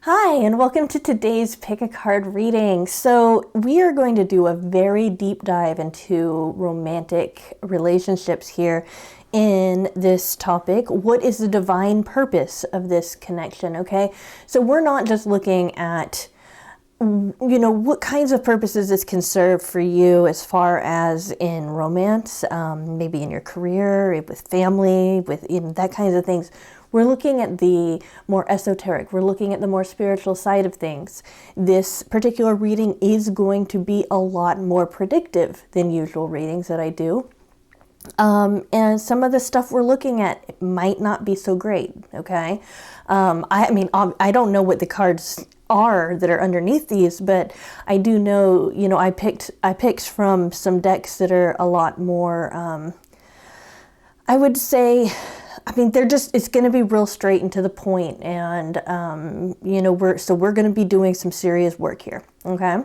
Hi, and welcome to today's Pick a Card reading. So we are going to do a very deep dive into romantic relationships here in this topic. What is the divine purpose of this connection, okay? So we're not just looking at what kinds of purposes this can serve for you as far as in romance, maybe in your career, with family, with that kinds of things. We're looking at the more esoteric. We're looking at the more spiritual side of things. This particular reading is going to be a lot more predictive than usual readings that I do. And some of the stuff we're looking at might not be so great, okay? I don't know what the cards are that are underneath these, but I do know, I picked from some decks that are a lot more, I would say, it's going to be real straight and to the point, and we're going to be doing some serious work here. Okay.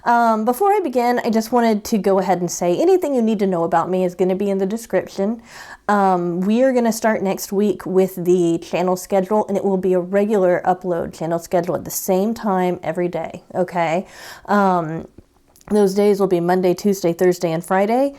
Before I begin, I just wanted to go ahead and say anything you need to know about me is going to be in the description. We are going to start next week with the channel schedule, and it will be a regular upload channel schedule at the same time every day. Okay. Those days will be Monday, Tuesday, Thursday, and Friday.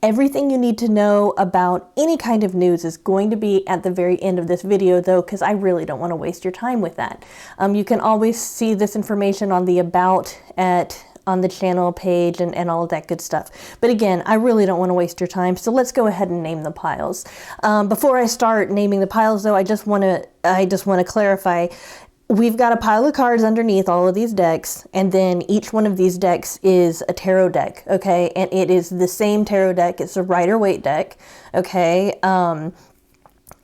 Everything you need to know about any kind of news is going to be at the very end of this video, though, because I really don't want to waste your time with that. You can always see this information on the About on the channel page and all of that good stuff. But again, I really don't want to waste your time, so let's go ahead and name the piles. Before I start naming the piles, though, I just want to clarify. We've got a pile of cards underneath all of these decks, and then each one of these decks is a tarot deck, okay? And it is the same tarot deck. It's a Rider-Waite deck, okay?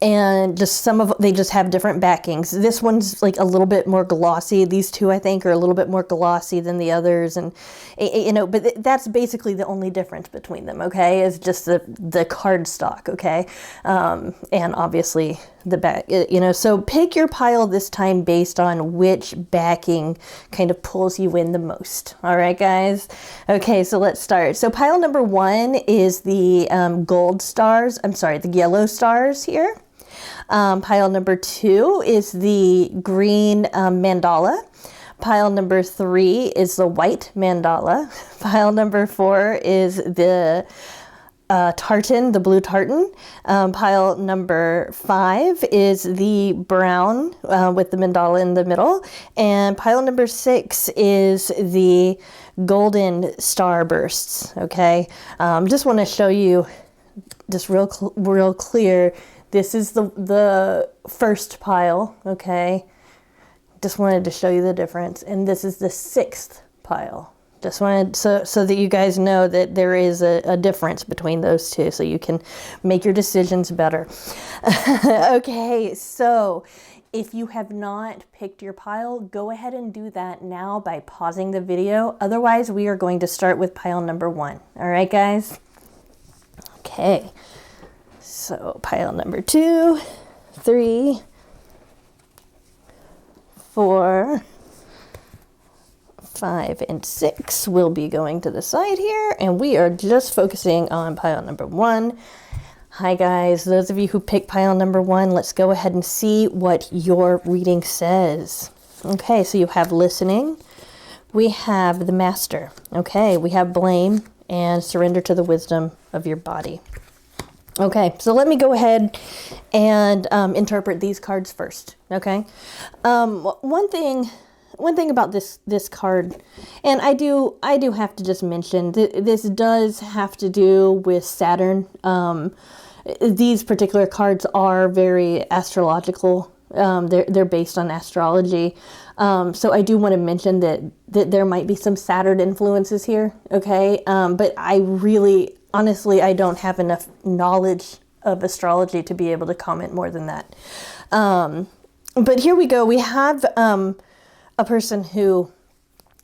And they just have different backings. This one's like a little bit more glossy. These two, I think, are a little bit more glossy than the others, and but that's basically the only difference between them. Okay, is just the card stock. Okay, and obviously the back. So pick your pile this time based on which backing kind of pulls you in the most. All right, guys. Okay, so let's start. So pile number one is the the yellow stars here. Pile number two is the green mandala. Pile number three is the white mandala. Pile number four is the tartan, the blue tartan. Pile number five is the brown with the mandala in the middle. And pile number six is the golden starbursts. Okay, just want to show you just real clear. This is the first pile, okay? Just wanted to show you the difference. And this is the sixth pile. Just wanted so that you guys know that there is a difference between those two, so you can make your decisions better. Okay, so if you have not picked your pile, go ahead and do that now by pausing the video. Otherwise, we are going to start with pile number one. All right, guys? Okay. So pile number 2, 3, 4, 5, and 6 will be going to the side here, and we are just focusing on pile number 1. Hi guys, those of you who picked pile number 1, let's go ahead and see what your reading says. Okay, so you have listening. We have the master. Okay, we have blame and surrender to the wisdom of your body. Okay, so let me go ahead and interpret these cards first. Okay, one thing about this card, and I do have to just mention this does have to do with Saturn. These particular cards are very astrological. They're based on astrology. So I do want to mention that there might be some Saturn influences here. Okay, but honestly, I don't have enough knowledge of astrology to be able to comment more than that. But here we go. We have a person who,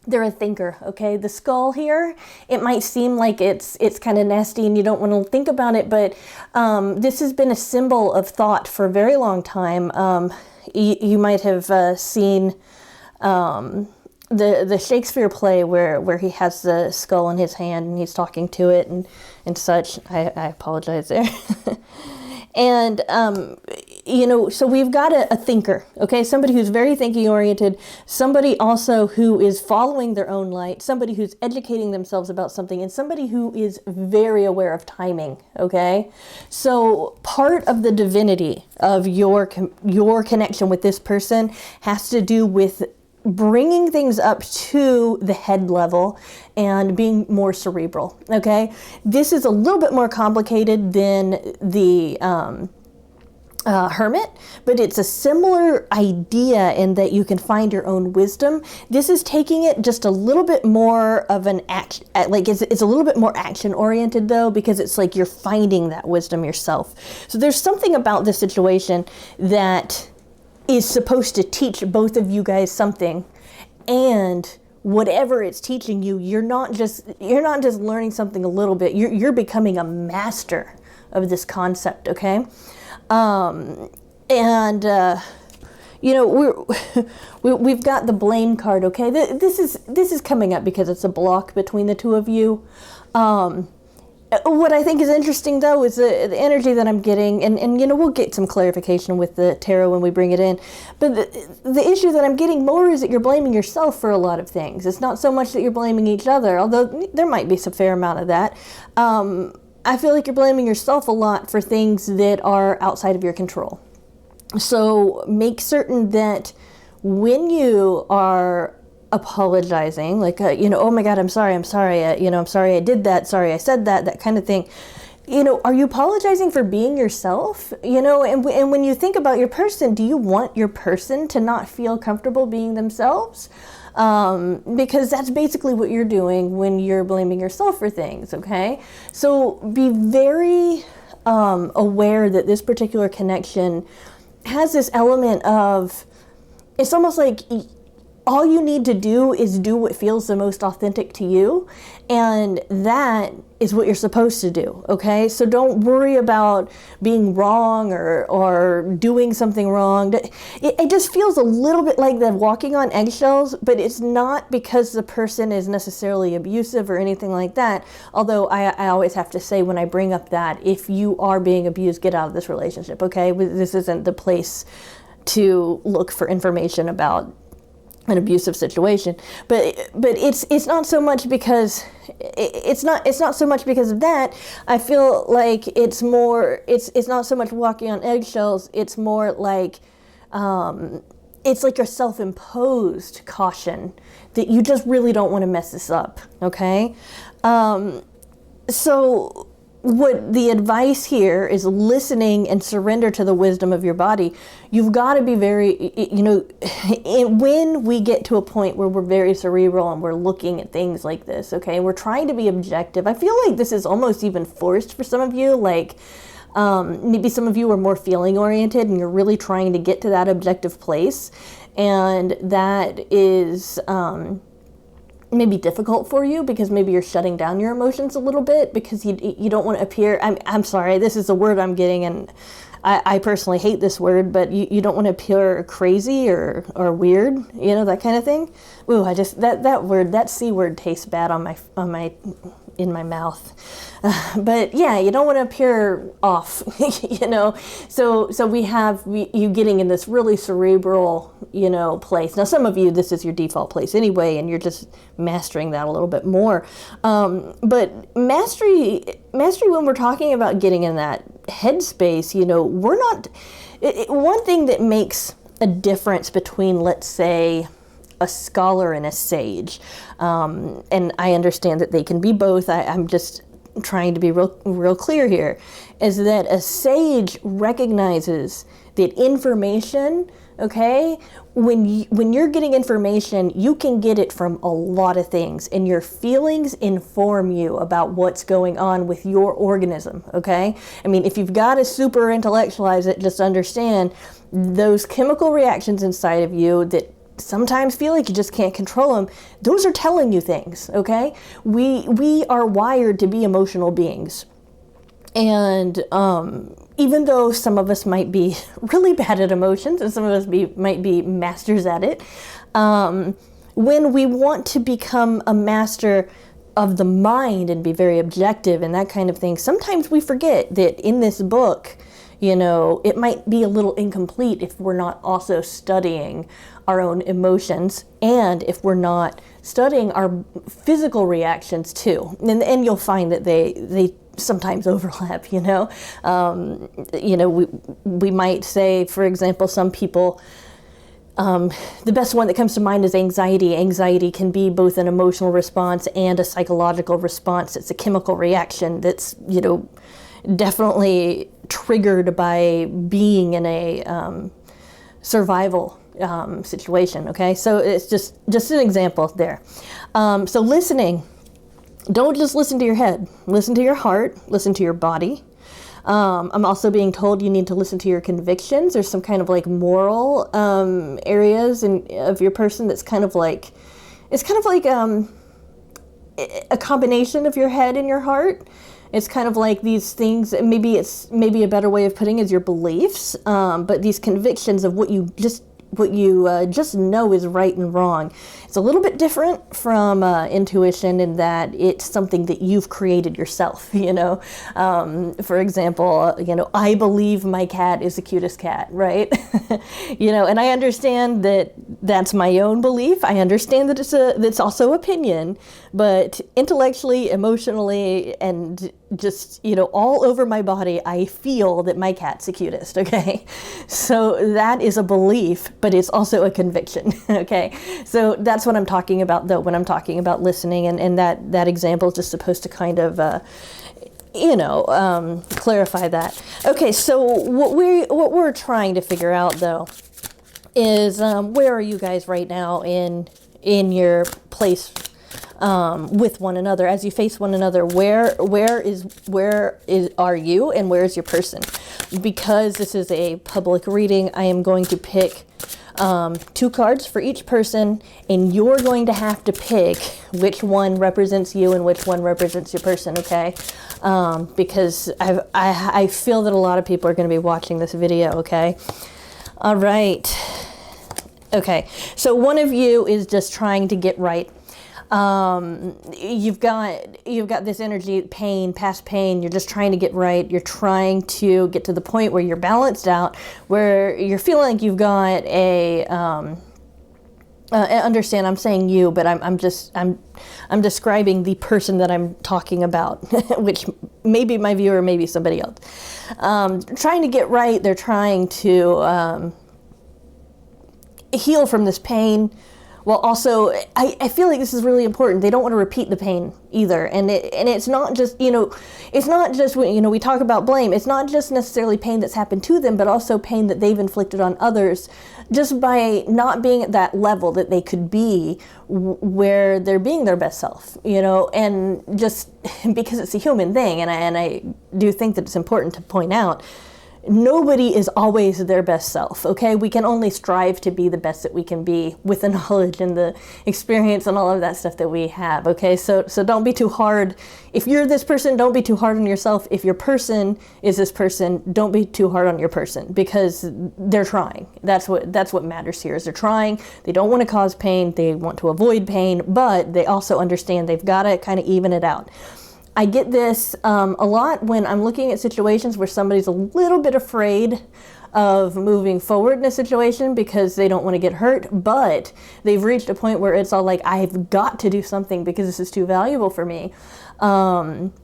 they're a thinker, okay? The skull here, it might seem like it's kind of nasty and you don't want to think about it, but this has been a symbol of thought for a very long time. You might have seen the Shakespeare play where he has the skull in his hand and he's talking to it and such. I apologize there. And so we've got a thinker, okay? Somebody who's very thinking oriented, somebody also who is following their own light, somebody who's educating themselves about something, and somebody who is very aware of timing, okay? So part of the divinity of your connection with this person has to do with bringing things up to the head level and being more cerebral, okay? This is a little bit more complicated than the hermit, but it's a similar idea in that you can find your own wisdom. This is taking it just a little bit more of an action, like it's a little bit more action oriented though, because it's like you're finding that wisdom yourself. So there's something about this situation that is supposed to teach both of you guys something, and whatever it's teaching you, you're not just learning something a little bit. You're becoming a master of this concept, okay? We've got the blame card, okay? This is coming up because it's a block between the two of you. What I think is interesting, though, is the energy that I'm getting, and we'll get some clarification with the tarot when we bring it in, but the issue that I'm getting more is that you're blaming yourself for a lot of things. It's not so much that you're blaming each other, although there might be some fair amount of that. I feel like you're blaming yourself a lot for things that are outside of your control. So make certain that when you are apologizing, like, oh my God, I'm sorry, I'm sorry I did that, sorry I said that kind of thing. Are you apologizing for being yourself? And when you think about your person, do you want your person to not feel comfortable being themselves? Because that's basically what you're doing when you're blaming yourself for things, okay? So be very aware that this particular connection has this element of, it's almost like all you need to do is do what feels the most authentic to you, and that is what you're supposed to do, okay? So don't worry about being wrong or doing something wrong. It just feels a little bit like that walking on eggshells, but it's not because the person is necessarily abusive or anything like that, although I always have to say when I bring up that, if you are being abused, get out of this relationship, okay? This isn't the place to look for information about an abusive situation, but it's not so much because it's not so much because of that. I feel like it's not so much walking on eggshells. It's more like it's like a self-imposed caution that you just really don't want to mess this up. Okay, so what the advice here is listening and surrender to the wisdom of your body. You've got to be very, when we get to a point where we're very cerebral and we're looking at things like this, okay, we're trying to be objective. I feel like this is almost even forced for some of you, like maybe some of you are more feeling oriented and you're really trying to get to that objective place. And that is maybe difficult for you because maybe you're shutting down your emotions a little bit because you don't want to appear, I'm sorry, this is the word I'm getting, and I personally hate this word, but you don't want to appear crazy or weird, that kind of thing. Ooh, I just, that C word tastes bad in my mouth. But yeah, you don't want to appear off, So we have you getting in this really cerebral, place. Now, some of you, this is your default place anyway, and you're just mastering that a little bit more. But mastery when we're talking about getting in that headspace, we're not. One thing that makes a difference between, let's say, a scholar and a sage, and I understand that they can be both. I'm just trying to be real clear here, is that a sage recognizes that information, okay, when you're getting information, you can get it from a lot of things, and your feelings inform you about what's going on with your organism, okay? I mean, if you've got to super intellectualize it, just understand those chemical reactions inside of you that sometimes feel like you just can't control them, those are telling you things, okay? We are wired to be emotional beings. And even though some of us might be really bad at emotions and some of us might be masters at it, when we want to become a master of the mind and be very objective and that kind of thing, sometimes we forget that in this book, it might be a little incomplete if we're not also studying our own emotions, and if we're not studying our physical reactions too. And you'll find that they sometimes overlap, we might say, for example, some people, the best one that comes to mind is anxiety. Anxiety can be both an emotional response and a psychological response. It's a chemical reaction that's, definitely triggered by being in a survival situation. Okay, so it's just an example there. So listening, don't just listen to your head. Listen to your heart. Listen to your body. I'm also being told you need to listen to your convictions. There's some kind of like moral areas of your person that's kind of like, it's kind of like a combination of your head and your heart. It's kind of like these things, maybe a better way of putting it is your beliefs, but these convictions of what you just know is right and wrong. It's a little bit different from intuition in that it's something that you've created yourself, For example, I believe my cat is the cutest cat, right? And I understand that that's my own belief. I understand that it's also opinion, but intellectually, emotionally, and just, all over my body, I feel that my cat's the cutest, okay? So that is a belief, but it's also a conviction, okay? So that's what I'm talking about, though, when I'm talking about listening, and that example is just supposed to kind of, clarify that. Okay, so what we're trying to figure out, though, is where are you guys right now in your place with one another, as you face one another? Where are you, and where is your person? Because this is a public reading, I am going to pick 2 cards for each person, and you're going to have to pick which one represents you and which one represents your person, okay? Because I feel that a lot of people are going to be watching this video, okay? All right. Okay, so one of you is just trying to get right. You've got this energy, pain, past pain. You're just trying to get right. You're trying to get to the point where you're balanced out, where you're feeling like you've got understand, I'm saying you, but I'm describing the person that I'm talking about, which may be my viewer, maybe somebody else. Trying to get right. They're trying to heal from this pain. Well, also, I feel like this is really important. They don't want to repeat the pain either. And it's not just, it's not just, we talk about blame. It's not just necessarily pain that's happened to them, but also pain that they've inflicted on others just by not being at that level that they could be where they're being their best self, and just because it's a human thing. And I do think that it's important to point out, nobody is always their best self, okay? We can only strive to be the best that we can be with the knowledge and the experience and all of that stuff that we have, okay? So don't be too hard. If you're this person, don't be too hard on yourself. If your person is this person, don't be too hard on your person, because they're trying. That's what matters here, is they're trying. They don't want to cause pain. They want to avoid pain, but they also understand they've got to kind of even it out. I get this a lot when I'm looking at situations where somebody's a little bit afraid of moving forward in a situation because they don't want to get hurt, but they've reached a point where it's all like, I've got to do something because this is too valuable for me. And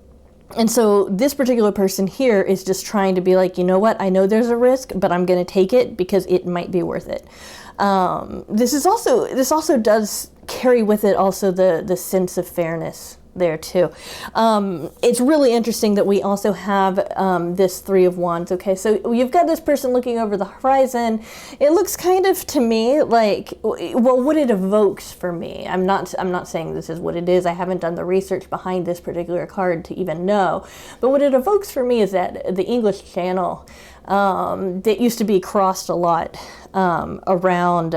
so this particular person here is just trying to be like, you know what, I know there's a risk, but I'm going to take it because it might be worth it. This also does carry with it also the sense of fairness there too. It's really interesting that we also have this 3 of Wands. Okay, so you've got this person looking over the horizon. It looks kind of to me like, well, what it evokes for me. I'm not saying this is what it is. I haven't done the research behind this particular card to even know. But what it evokes for me is that the English Channel that used to be crossed a lot around.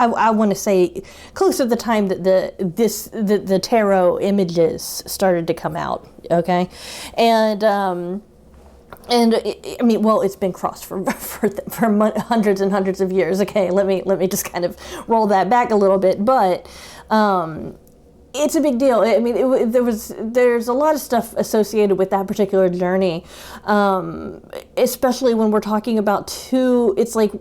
I want to say close to the time that the tarot images started to come out, okay, and I mean, well, it's been crossed for hundreds and hundreds of years. Okay, let me just kind of roll that back a little bit, but it's a big deal. I mean, there's a lot of stuff associated with that particular journey, especially when we're talking about it's like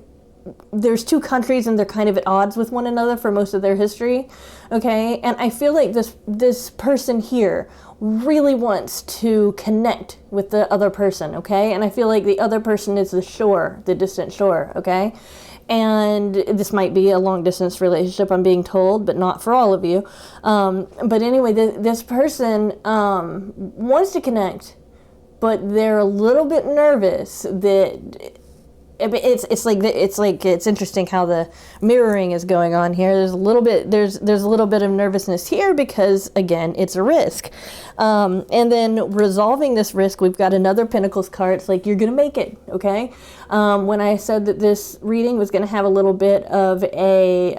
there's two countries and they're kind of at odds with one another for most of their history, okay? And I feel like this person here really wants to connect with the other person, okay? And I feel like the other person is the distant shore, okay? And this might be a long distance relationship, I'm being told, but not for all of you. But anyway, this person wants to connect, but they're a little bit nervous that it's interesting how the mirroring is going on here. There's a little bit of nervousness here because, again, it's a risk. And then resolving this risk, we've got another Pentacles card. It's like, you're going to make it, okay? When I said that this reading was going to have a little bit of a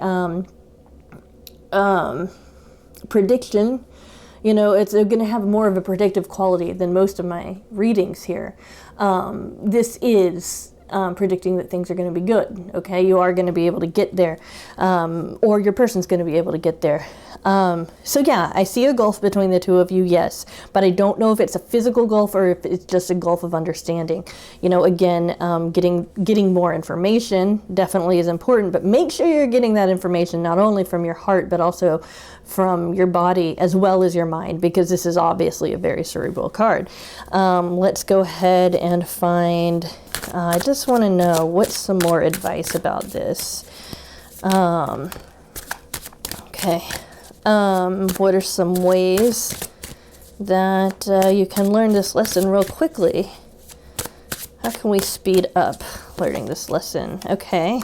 prediction, you know, it's going to have more of a predictive quality than most of my readings here. This is predicting that things are going to be good, okay? You are going to be able to get there, or your person's going to be able to get there. So yeah, I see a gulf between the two of you, yes, but I don't know if it's a physical gulf or if it's just a gulf of understanding. You know, again, getting more information definitely is important, but make sure you're getting that information not only from your heart, but also from your body as well as your mind, because this is obviously a very cerebral card. Let's go ahead and find, I just want to know what's some more advice about this. Okay. What are some ways that you can learn this lesson real quickly? How can we speed up learning this lesson? Okay.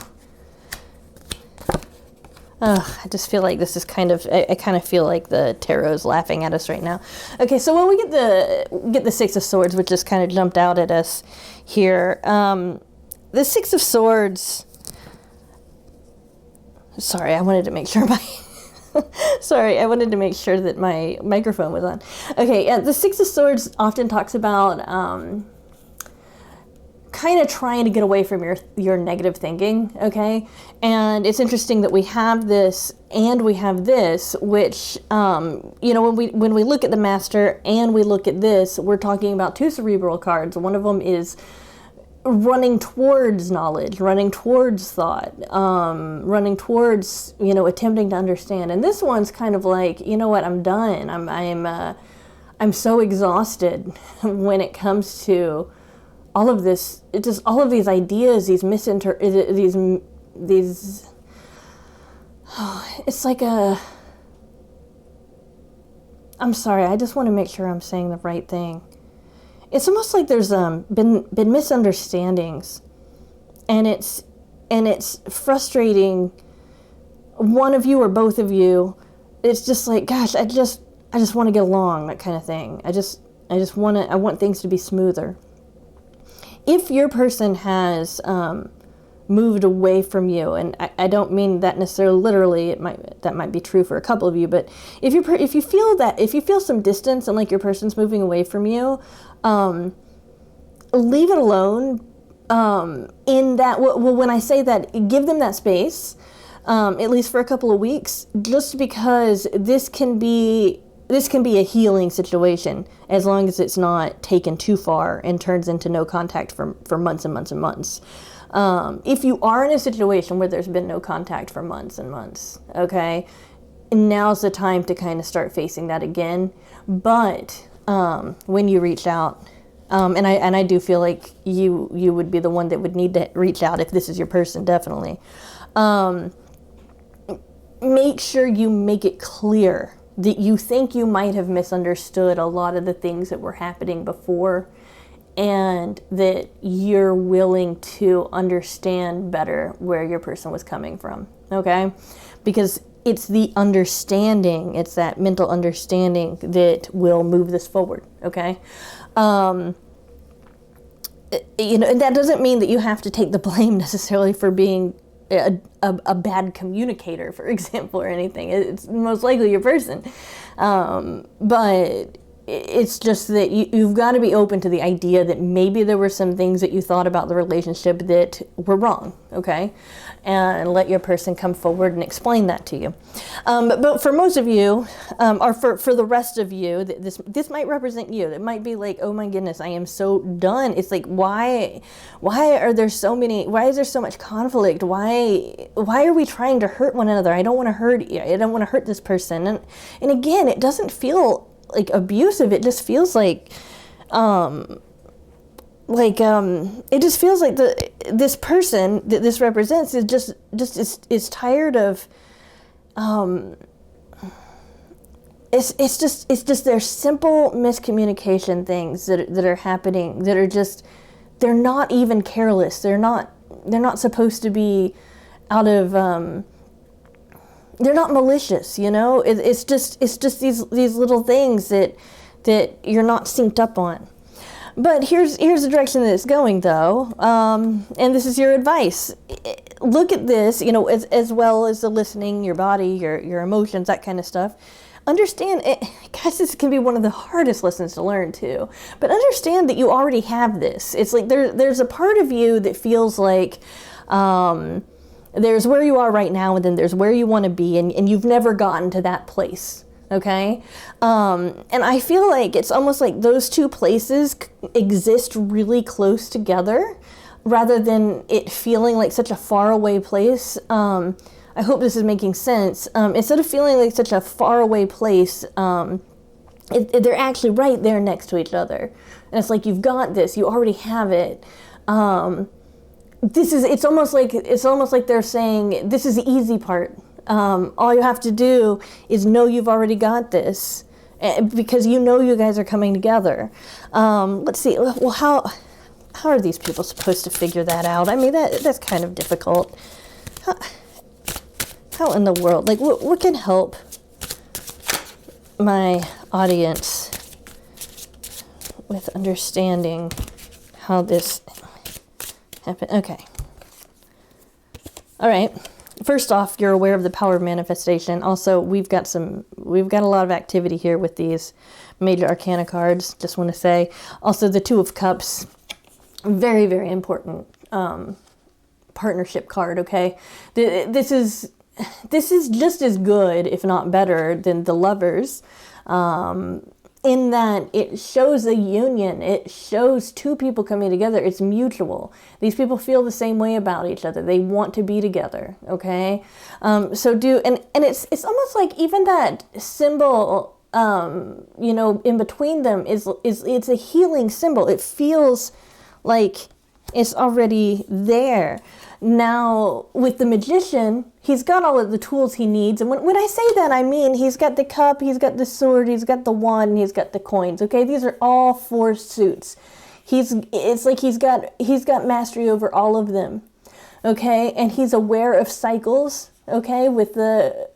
I just feel like this is I kind of feel like the tarot's laughing at us right now. Okay, so when we get the Six of Swords, which just kind of jumped out at us here, the Six of Swords, sorry, I wanted to make sure sorry, I wanted to make sure that my microphone was on. Okay, the Six of Swords often talks about kind of trying to get away from your negative thinking, okay? And it's interesting that we have this and we have this, which, you know, when we look at the Master and we look at this, we're talking about two cerebral cards. One of them is running towards knowledge, running towards thought, running towards, you know, attempting to understand. And this one's kind of like, you know what, I'm done. I'm so exhausted when it comes to all of this. It's just all of these ideas, these it's like I'm sorry, I just want to make sure I'm saying the right thing. It's almost like there's been misunderstandings, and it's frustrating. One of you or both of you, it's just like, gosh, I just want to get along, that kind of thing. I want things to be smoother. If your person has moved away from you, and I don't mean that necessarily literally, that might be true for a couple of you, but if you feel some distance and like your person's moving away from you, leave it alone. In that, well, when I say that, give them that space, at least for a couple of weeks, just because this can be a healing situation, as long as it's not taken too far and turns into no contact for months and months and months. If you are in a situation where there's been no contact for months and months, okay, now's the time to kind of start facing that again. But when you reach out, and I do feel like you would be the one that would need to reach out if this is your person, definitely. Make sure you make it clear that you think you might have misunderstood a lot of the things that were happening before, and that you're willing to understand better where your person was coming from, okay? Because it's the understanding, it's that mental understanding that will move this forward, okay? You know, and that doesn't mean that you have to take the blame necessarily for being a bad communicator, for example, or anything. It's most likely your person. But it's just that you've got to be open to the idea that maybe there were some things that you thought about the relationship that were wrong, okay? And let your person come forward and explain that to you. But for most of you, or for the rest of you, this might represent you. It might be like, oh my goodness, I am so done. It's like, why is there so much conflict? Why are we trying to hurt one another? I don't want to hurt you. I don't want to hurt this person. And again, it doesn't feel like abusive. It just feels like it just feels like this person that this represents is tired of it's just their simple miscommunication things that are happening that are just, they're not even careless. They're not supposed to be out of they're not malicious, you know? It's just these little things that you're not synced up on. But here's the direction that it's going, though, and this is your advice. Look at this, you know, as well as the listening, your body, your emotions, that kind of stuff. Understand, guys, this can be one of the hardest lessons to learn, too. But understand that you already have this. It's like there's a part of you that feels like there's where you are right now, and then there's where you want to be, and you've never gotten to that place. Okay? And I feel like it's almost like those two places exist really close together rather than it feeling like such a faraway place. I hope this is making sense. Instead of feeling like such a faraway place, they're actually right there next to each other. And it's like, you've got this, you already have it. It's almost like they're saying, this is the easy part. All you have to do is know you've already got this, because you know you guys are coming together. Let's see. Well, how are these people supposed to figure that out? I mean, that's kind of difficult. How in the world? Like, what can help my audience with understanding how this happened? Okay. All right. First off, you're aware of the power of manifestation. Also, we've got a lot of activity here with these major arcana cards. Just want to say. Also, the Two of Cups, very, very important partnership card. Okay, this is just as good, if not better, than the Lovers. In that it shows a union. It shows two people coming together. It's mutual. These people feel the same way about each other. They want to be together, okay? And it's almost like even that symbol, in between them is it's a healing symbol. It feels like it's already there. Now, with the Magician, he's got all of the tools he needs. And when I say that, I mean he's got the cup, he's got the sword, he's got the wand, and he's got the coins. Okay, these are all 4 suits. It's like he's got mastery over all of them. Okay, and he's aware of cycles. Okay, with the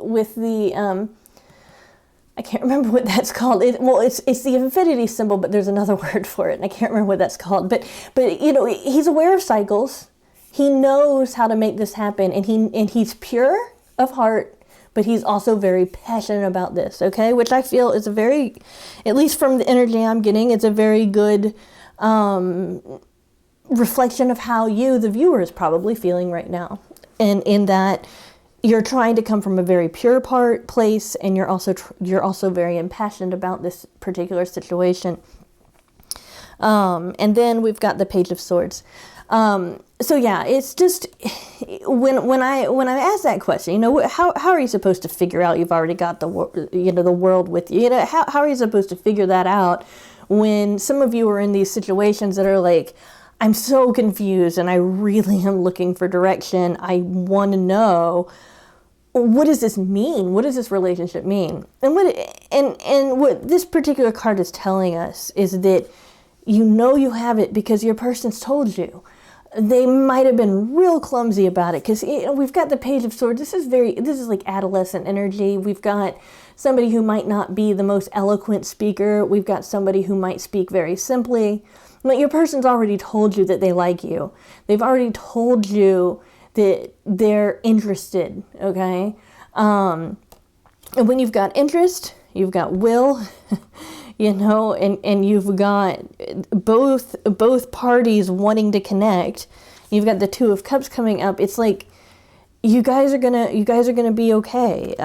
I can't remember what that's called. It's the infinity symbol, but there's another word for it, and I can't remember what that's called. But he's aware of cycles. He knows how to make this happen, and he's pure of heart, but he's also very passionate about this, okay? Which I feel is a very, at least from the energy I'm getting, it's a very good reflection of how you, the viewer, is probably feeling right now. And in that you're trying to come from a very pure place, and you're also very impassioned about this particular situation. And then we've got the Page of Swords. So yeah, it's just when I ask that question, how are you supposed to figure out you've already got the world with you? How are you supposed to figure that out when some of you are in these situations that are like, I'm so confused and I really am looking for direction. I want to know, what does this mean? What does this relationship mean? And what this particular card is telling us is that you have it because your person's told you. They might have been real clumsy about it, because we've got the Page of Swords. This is like adolescent energy. We've got somebody who might not be the most eloquent speaker. We've got somebody who might speak very simply. But your person's already told you that they like you. They've already told you that they're interested, okay? And when you've got interest, you've got will, you know, and you've got both parties wanting to connect. You've got the Two of Cups coming up. It's like you guys are gonna be okay.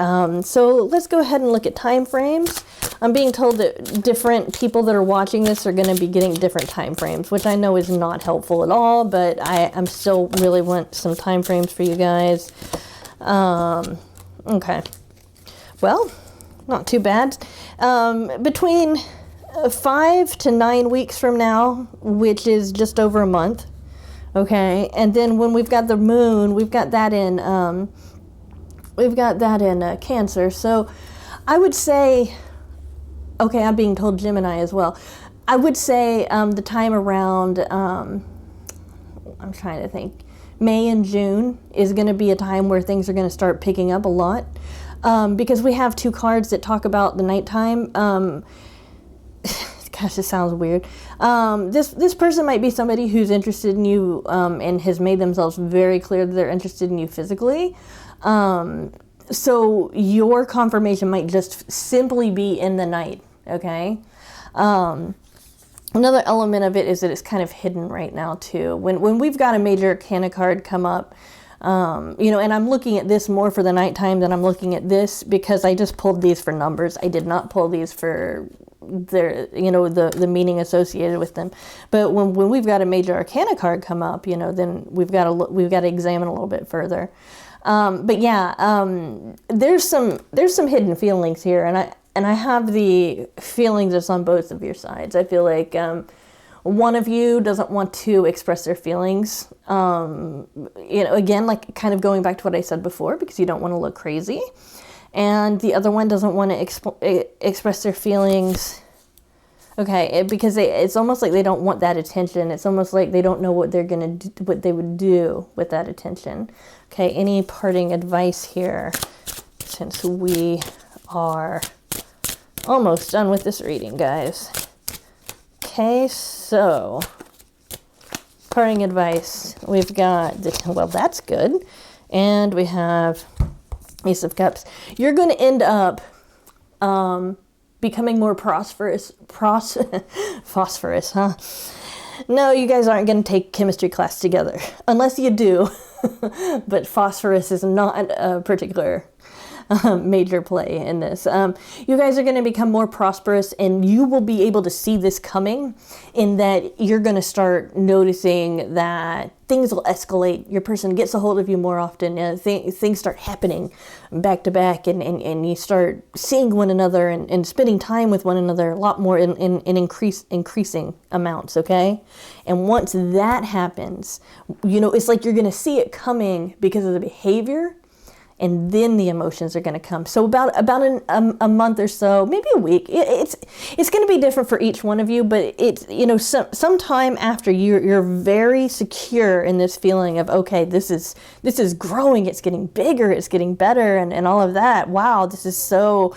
So let's go ahead and look at time frames. I'm being told that different people that are watching this are going to be getting different time frames, which I know is not helpful at all, but I'm still really want some time frames for you guys. Okay. Well, not too bad. Between 5 to 9 weeks from now, which is just over a month. Okay. And then when we've got the moon, we've got that in Cancer. So I would say, okay, I'm being told Gemini as well. I would say the time around, I'm trying to think, May and June is going to be a time where things are going to start picking up a lot. Because we have 2 cards that talk about the nighttime. Gosh, this sounds weird. This person might be somebody who's interested in you and has made themselves very clear that they're interested in you physically. So your confirmation might just simply be in the night, okay? Another element of it is that it's kind of hidden right now too. When we've got a major arcana card come up, you know, and I'm looking at this more for the nighttime than I'm looking at this because I just pulled these for numbers. I did not pull these for their, you know, the meaning associated with them. But when we've got a major arcana card come up, you know, then we've got to examine a little bit further. But yeah, there's some hidden feelings here, and I have the feelings that's on both of your sides. I feel like one of you doesn't want to express their feelings. You know, again, like kind of going back to what I said before, because you don't want to look crazy, and the other one doesn't want to express their feelings. Okay, because it's almost like they don't want that attention. It's almost like they don't know what they're gonna do, what they would do with that attention. Okay, any parting advice here, since we are almost done with this reading, guys. Okay, so parting advice. We've got well, that's good, and we have Ace of Cups. You're going to end up becoming more phosphorus, huh? No, you guys aren't going to take chemistry class together, unless you do. But phosphorus is not a particular major play in this. You guys are going to become more prosperous, and you will be able to see this coming, in that you're going to start noticing that things will escalate. Your person gets a hold of you more often. Things start happening back to back, and you start seeing one another and spending time with one another a lot more in increasing amounts, okay? And once that happens, you know, it's like you're going to see it coming because of the behavior, and then the emotions are going to come. So about a month or so, maybe a week. It's going to be different for each one of you, but it's, you know, sometime after you're very secure in this feeling of, okay, this is growing, it's getting bigger, it's getting better, and all of that. Wow, this is so.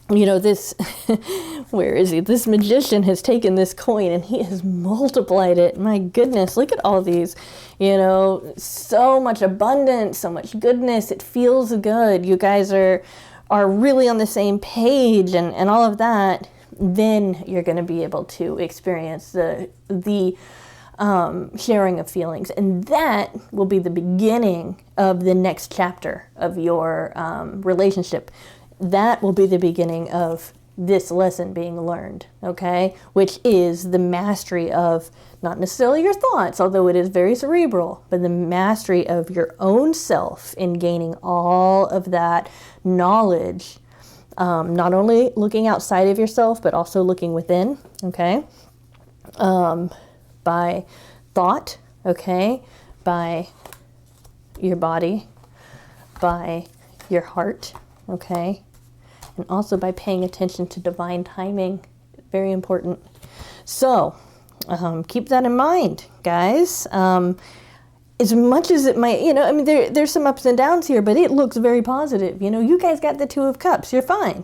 You know, this, where is he? This magician has taken this coin and he has multiplied it. My goodness, look at all these, you know, so much abundance, so much goodness. It feels good. You guys are really on the same page and all of that. Then you're going to be able to experience the sharing of feelings. And that will be the beginning of the next chapter of your relationship. That will be the beginning of this lesson being learned, okay? Which is the mastery of not necessarily your thoughts, although it is very cerebral, but the mastery of your own self in gaining all of that knowledge, not only looking outside of yourself, but also looking within, okay? By thought, okay? By your body, by your heart, okay? And also by paying attention to divine timing. Very important. So, keep that in mind, guys. As much as it might, you know, I mean, there's some ups and downs here, but it looks very positive. You know, you guys got the Two of Cups. You're fine.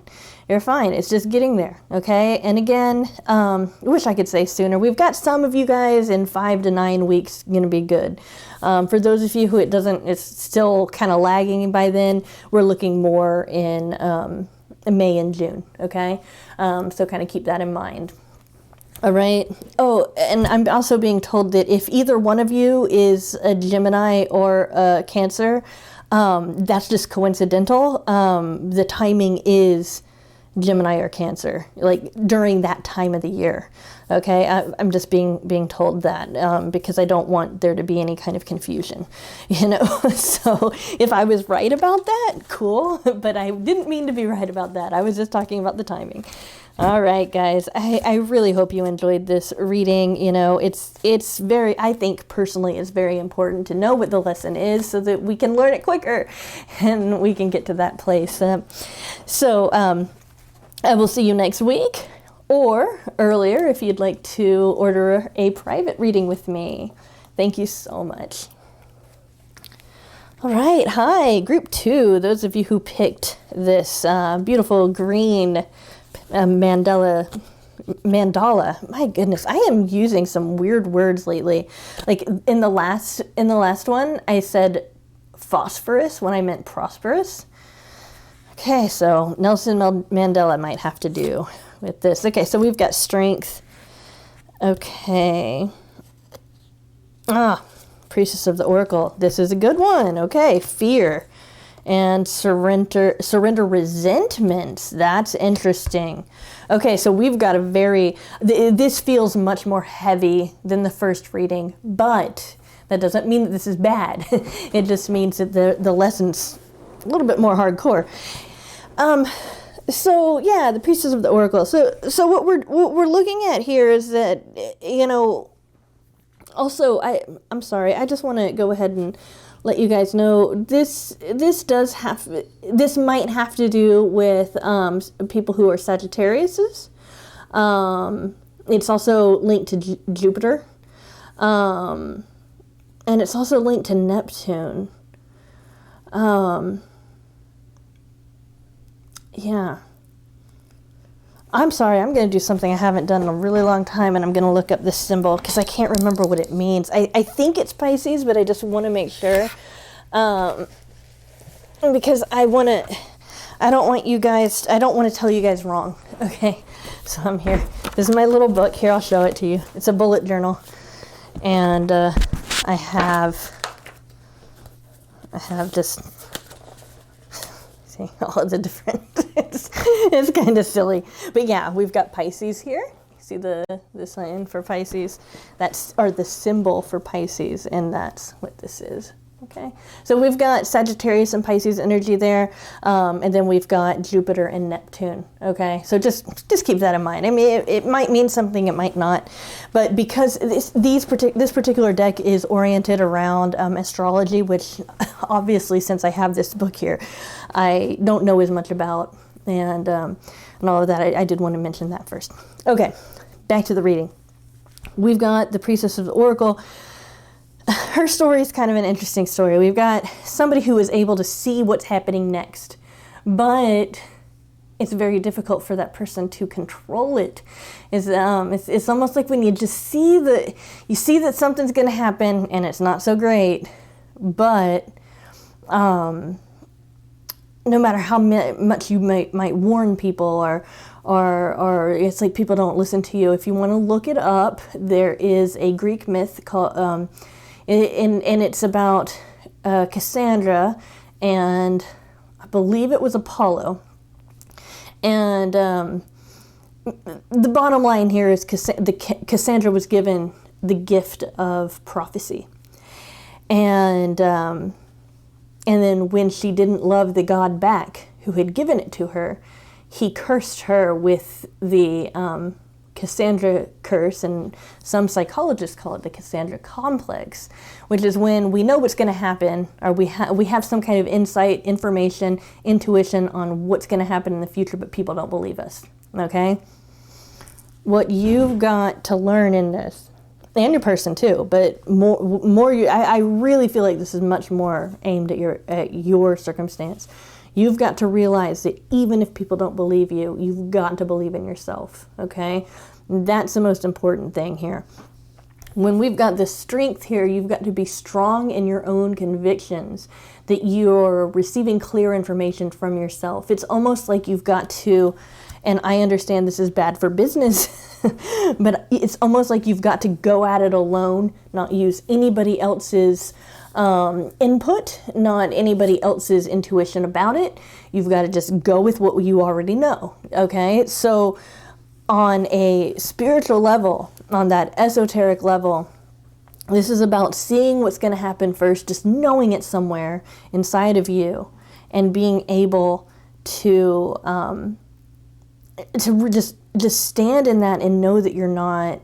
You're fine. It's just getting there, okay? And again, I wish I could say sooner. We've got some of you guys in 5 to 9 weeks going to be good. For those of you who it's still kind of lagging by then, we're looking more in May and June, okay? So kind of keep that in mind. All right. Oh, and I'm also being told that if either one of you is a Gemini or a Cancer, that's just coincidental. The timing is Gemini or Cancer, like during that time of the year. Okay, I'm just being told that because I don't want there to be any kind of confusion, you know. So if I was right about that, cool. But I didn't mean to be right about that. I was just talking about the timing. All right, guys. I really hope you enjoyed this reading. You know, it's very, I think personally, it's very important to know what the lesson is so that we can learn it quicker and we can get to that place. So I will see you next week, or earlier if you'd like to order a private reading with me. Thank you so much. All right, hi, group 2, those of you who picked this beautiful green mandala. My goodness, I am using some weird words lately. Like in the last one, I said phosphorus when I meant prosperous. Okay, so Nelson Mandela might have to do with this. Okay, so we've got strength. Okay. Priestess of the Oracle. This is a good one. Okay, fear and surrender resentments. That's interesting. Okay, so we've got a very, this feels much more heavy than the first reading, but that doesn't mean that this is bad. It just means that the lesson's a little bit more hardcore. So yeah, the Priestess of the Oracle. So what we're looking at here is that, you know, also I'm sorry, I just want to go ahead and let you guys know this might have to do with people who are Sagittariuses. It's also linked to Jupiter, and it's also linked to Neptune. Yeah. I'm sorry, I'm going to do something I haven't done in a really long time, and I'm going to look up this symbol because I can't remember what it means. I think it's Pisces, but I just want to make sure. Because I don't want to tell you guys wrong. Okay, so I'm here. This is my little book. Here, I'll show it to you. It's a bullet journal. And I have just... all of the different, it's kind of silly, but yeah, we've got Pisces here. You see the sign for Pisces, or the symbol for Pisces, and that's what this is. Okay, so we've got Sagittarius and Pisces energy there, and then we've got Jupiter and Neptune. Okay, so just keep that in mind. I mean, it might mean something, it might not, but because this particular deck is oriented around astrology, which obviously, since I have this book here, I don't know as much about, and all of that. I did want to mention that first. Okay, back to the reading. We've got the Priestess of the Oracle. Her story is kind of an interesting story. We've got somebody who is able to see what's happening next, but it's very difficult for that person to control it. It's almost like when you just see that something's going to happen and it's not so great, but no matter how much you might warn people or it's like people don't listen to you. If you want to look it up, there is a Greek myth called and it's about Cassandra, and I believe it was Apollo. And the bottom line here is Cassandra was given the gift of prophecy, and then when she didn't love the god back who had given it to her, he cursed her with the Cassandra curse, and some psychologists call it the Cassandra complex, which is when we know what's going to happen, or we have some kind of insight, information, intuition on what's going to happen in the future, but people don't believe us. Okay? What you've got to learn in this, and your person too, but I really feel like this is much more aimed at your circumstance. You've got to realize that even if people don't believe you, you've got to believe in yourself, okay? That's the most important thing here. When we've got this strength here, you've got to be strong in your own convictions, that you're receiving clear information from yourself. It's almost like you've got to, and I understand this is bad for business, but it's almost like you've got to go at it alone, not use anybody else's input, not anybody else's intuition about it. You've got to just go with what you already know, okay? So on a spiritual level, on that esoteric level, this is about seeing what's going to happen first, just knowing it somewhere inside of you, and being able to just stand in that and know that you're not,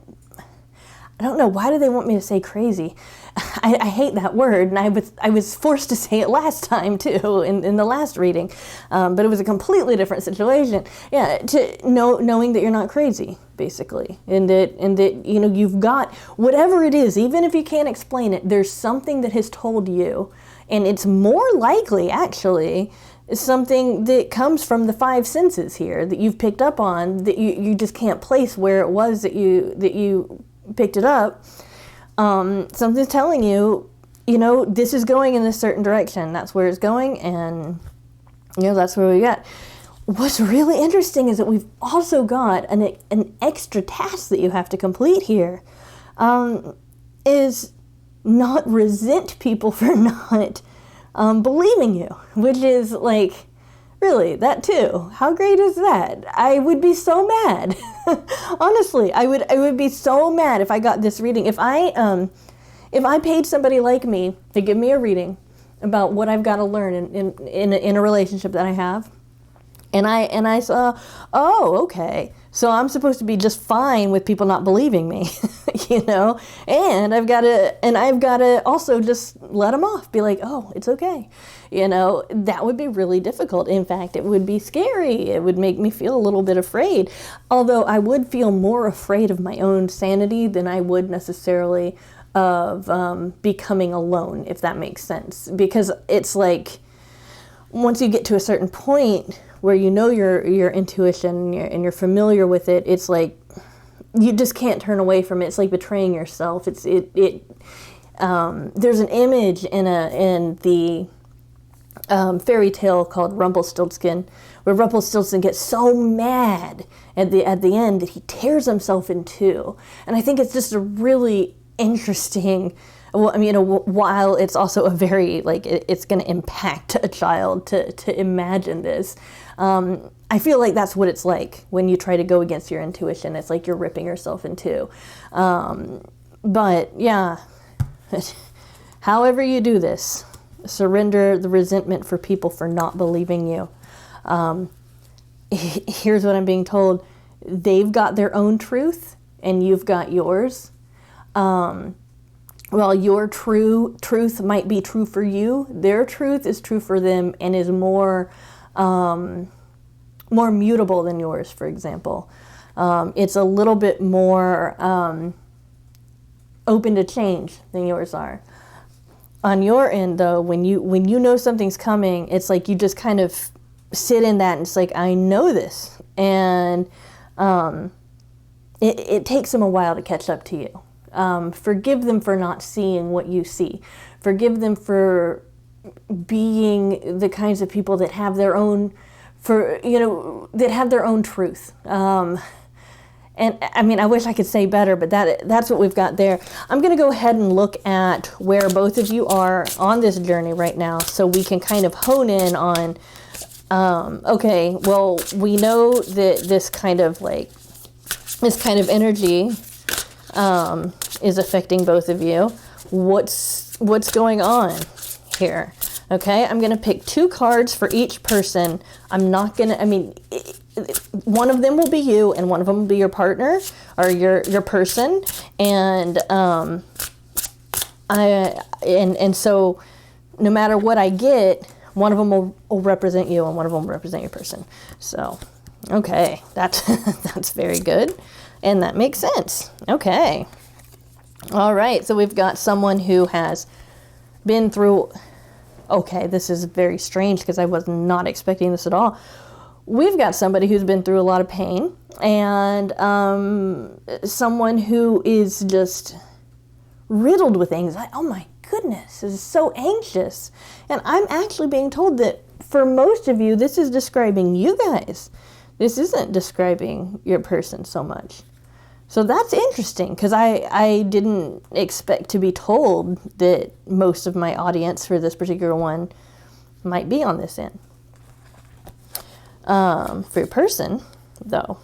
I don't know, why do they want me to say crazy? I hate that word, and I was forced to say it last time too, in the last reading, but it was a completely different situation. Yeah, knowing that you're not crazy, basically, and that you know, you've got whatever it is, even if you can't explain it, there's something that has told you, and it's more likely actually something that comes from the five senses here that you've picked up on, that you just can't place where it was that you picked it up. Something's telling you, you know, this is going in this certain direction. That's where it's going, and, you know, that's where we got. What's really interesting is that we've also got an extra task that you have to complete here, is not resent people for not believing you, which is like, really, that too. How great is that? I would be so mad. Honestly, I would be so mad if I got this reading. If I paid somebody like me to give me a reading about what I've got to learn in a relationship that I have, and I saw, oh, okay, so I'm supposed to be just fine with people not believing me, you know, and I've got to also just let them off, be like, oh, it's okay, you know. That would be really difficult. In fact, it would be scary. It would make me feel a little bit afraid, although I would feel more afraid of my own sanity than I would necessarily of becoming alone, if that makes sense, because it's like, once you get to a certain point where you know your intuition and you're familiar with it, it's like you just can't turn away from it. It's like betraying yourself. There's an image in the fairy tale called Rumpelstiltskin, where Rumpelstiltskin gets so mad at the end that he tears himself in two. And I think it's just a really interesting. Well, I mean, you know, while it's also a very, like, it's going to impact a child to imagine this, I feel like that's what it's like when you try to go against your intuition. It's like you're ripping yourself in two. But, yeah, however you do this, surrender the resentment for people for not believing you. Here's what I'm being told. They've got their own truth, and you've got yours. Well, your truth might be true for you, their truth is true for them and is more mutable than yours, for example. It's a little bit more open to change than yours are. On your end, though, when you know something's coming, it's like you just kind of sit in that, and it's like, I know this. And it takes them a while to catch up to you. Forgive them for not seeing what you see. Forgive them for being the kinds of people that have their own, that have their own truth. And I mean, I wish I could say better, but that's what we've got there. I'm going to go ahead and look at where both of you are on this journey right now, so we can kind of hone in on, okay, well, we know that this kind of energy is affecting both of you. What's going on here? Okay, I'm going to pick 2 cards for each person. I'm not going to, one of them will be you, and one of them will be your partner, or your person. And, so no matter what I get, one of them will represent you, and one of them will represent your person. So, okay, that's very good. And that makes sense. Okay. All right. So we've got someone who has been through, okay, this is very strange because I was not expecting this at all. We've got somebody who's been through a lot of pain, and someone who is just riddled with anxiety. Oh my goodness, this is so anxious. And I'm actually being told that for most of you, this is describing you guys. This isn't describing your person so much. So that's interesting, because I didn't expect to be told that most of my audience for this particular one might be on this end. For your person, though,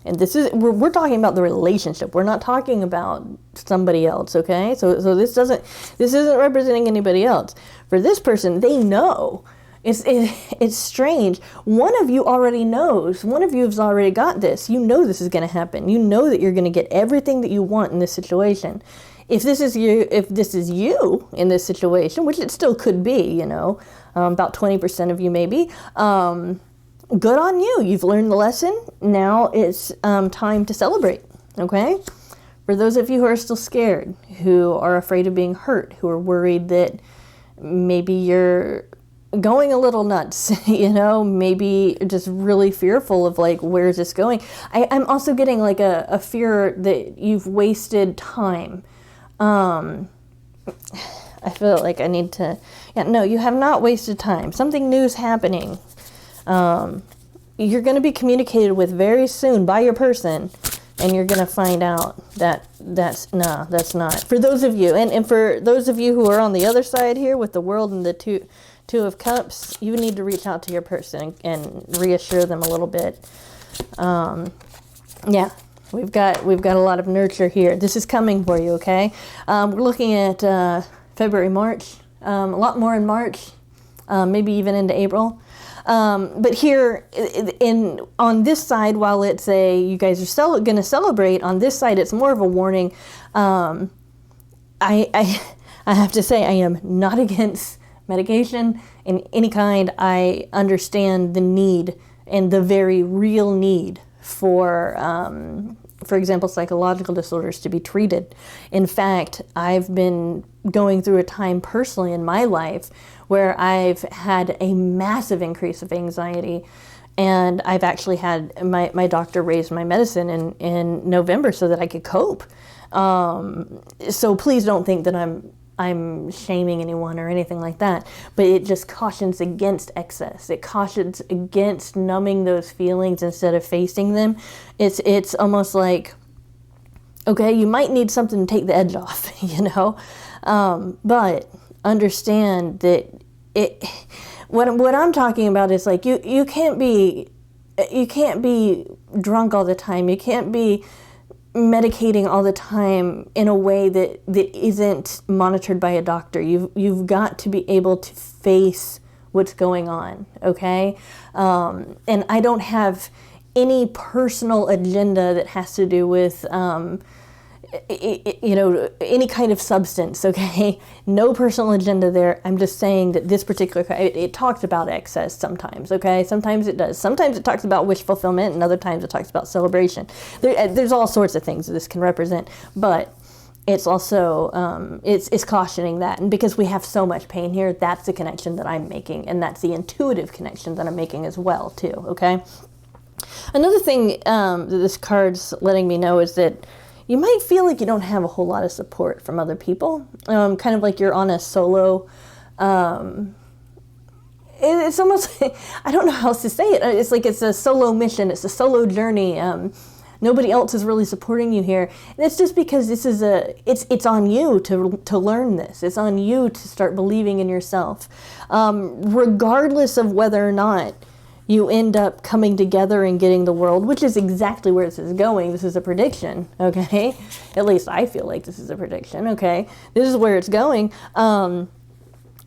and this is, we're talking about the relationship. We're not talking about somebody else, okay? So this isn't representing anybody else. For this person, they know. It's strange. One of you already knows. One of you has already got this. You know this is going to happen. You know that you're going to get everything that you want in this situation. If this is you in this situation, which it still could be, about 20% of you maybe, good on you. You've learned the lesson. Now it's time to celebrate, okay? For those of you who are still scared, who are afraid of being hurt, who are worried that maybe you're going a little nuts, maybe just really fearful of like, where's this going? I'm also getting like a fear that you've wasted time. I feel like I need to, no, you have not wasted time. Something new is happening. You're going to be communicated with very soon by your person, and you're going to find out that's not. For those of you, and for those of you who are on the other side here with the world and the two of cups, you need to reach out to your person and reassure them a little bit. We've got a lot of nurture here. This is coming for you, okay? We're looking at February, March, a lot more in March, maybe even into April. But here on this side, while it's you guys are going to celebrate, on this side it's more of a warning. I have to say, I am not against medication in any kind. I understand the need, and the very real need for example, psychological disorders to be treated. In fact, I've been going through a time personally in my life where I've had a massive increase of anxiety, and I've actually had my doctor raise my medicine in November so that I could cope. So please don't think that I'm shaming anyone or anything like that, but it just cautions against excess. It cautions against numbing those feelings instead of facing them. It's almost like, okay, you might need something to take the edge off, but understand that what I'm talking about is like you can't be drunk all the time. You can't be medicating all the time in a way that isn't monitored by a doctor. You've got to be able to face what's going on, okay? And I don't have any personal agenda that has to do with any kind of substance, okay? No personal agenda there. I'm just saying that this particular, it talks about excess sometimes, okay? Sometimes it does. Sometimes it talks about wish fulfillment, and other times it talks about celebration. There's all sorts of things that this can represent, but it's also, it's cautioning that. And because we have so much pain here, that's the connection that I'm making, and that's the intuitive connection that I'm making as well, too, okay? Another thing that this card's letting me know is that you might feel like you don't have a whole lot of support from other people, kind of like you're on a solo, it's almost, I don't know how else to say it. It's like it's a solo mission, it's a solo journey. Nobody else is really supporting you here. And it's just because this is it's on you to learn this. It's on you to start believing in yourself. Regardless of whether or not you end up coming together and getting the world, which is exactly where this is going. This is a prediction, okay? At least I feel like this is a prediction, okay? This is where it's going.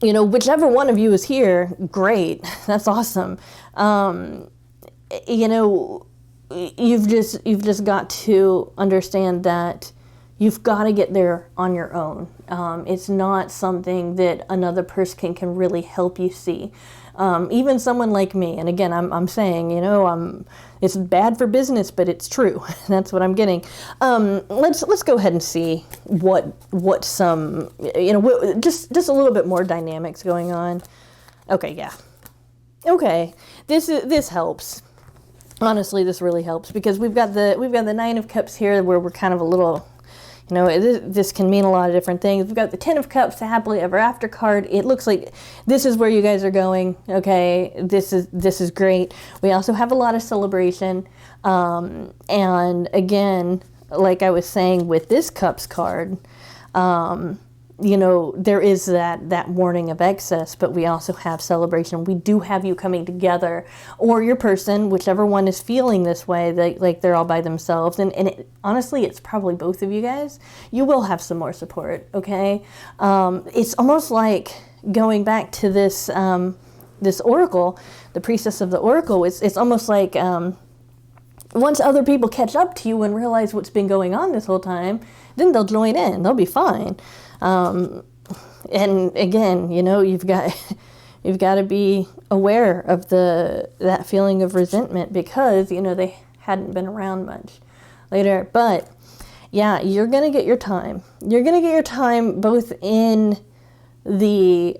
Whichever one of you is here, great. That's awesome. You've just got to understand that you've got to get there on your own. It's not something that another person can really help you see. Even someone like me, and again, I'm saying, it's bad for business, but it's true. That's what I'm getting. Let's go ahead and see what some, just a little bit more dynamics going on. Okay, yeah. Okay, this helps. Honestly, this really helps because we've got the 9 of Cups here where we're kind of a little, You know, this can mean a lot of different things. We've got the Ten of Cups, the Happily Ever After card. It looks like this is where you guys are going. Okay, this is great. We also have a lot of celebration. And again, like I was saying with this Cups card, you know, there is that warning of excess, but we also have celebration. We do have you coming together, or your person, whichever one is feeling this way, like they're all by themselves. And honestly, it's probably both of you guys. You will have some more support, okay? It's almost like going back to this this oracle, the priestess of the oracle. It's almost like once other people catch up to you and realize what's been going on this whole time, then they'll join in. They'll be fine. And again, you know, you've got to be aware of that feeling of resentment, because, you know, they hadn't been around much later. But yeah, you're going to get your time. You're going to get your time both in the,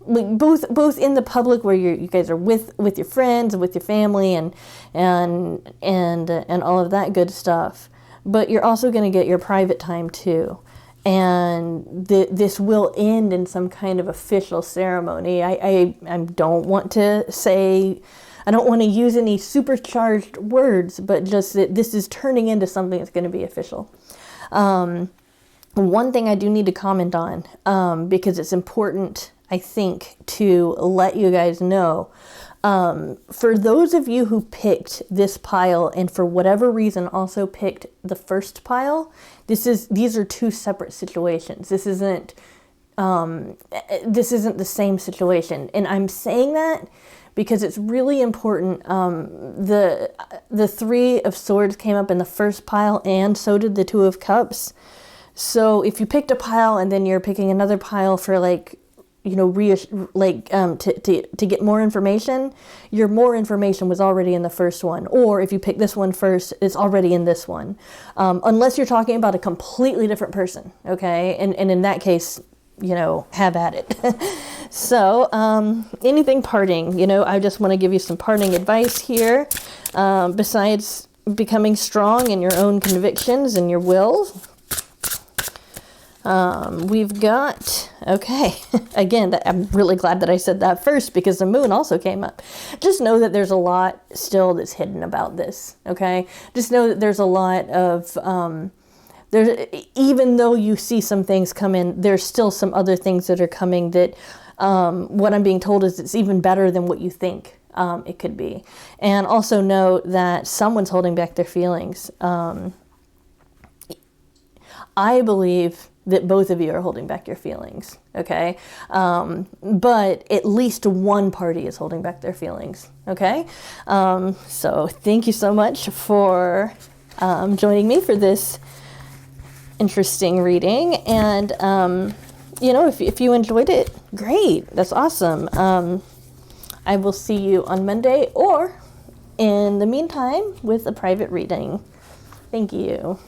both in the public, where you guys are with your friends and with your family and all of that good stuff. But you're also going to get your private time too. And this will end in some kind of official ceremony. I don't want to say, I don't want to use any supercharged words, but just that this is turning into something that's going to be official. One thing I do need to comment on, because it's important, I think, to let you guys know. For those of you who picked this pile and for whatever reason also picked the first pile, these are two separate situations. This isn't the same situation. And I'm saying that because it's really important. The Three of Swords came up in the first pile, and so did the Two of Cups. So if you picked a pile and then you're picking another pile for, like, you know, to get more information, your more information was already in the first one. Or if you pick this one first, it's already in this one. Unless you're talking about a completely different person, okay? And in that case, you know, have at it. So, anything parting, you know, I just want to give you some parting advice here. Besides becoming strong in your own convictions and your will, we've got, okay, again, I'm really glad that I said that first, because the moon also came up. Just know that there's a lot still that's hidden about this, okay? Just know that there's a lot of, even though you see some things come in, there's still some other things that are coming that, what I'm being told is it's even better than what you think it could be. And also know that someone's holding back their feelings. I believe that both of you are holding back your feelings, okay? But at least one party is holding back their feelings, okay? So thank you so much for joining me for this interesting reading. And, you know, if you enjoyed it, great. That's awesome. I will see you on Monday, or in the meantime with a private reading. Thank you.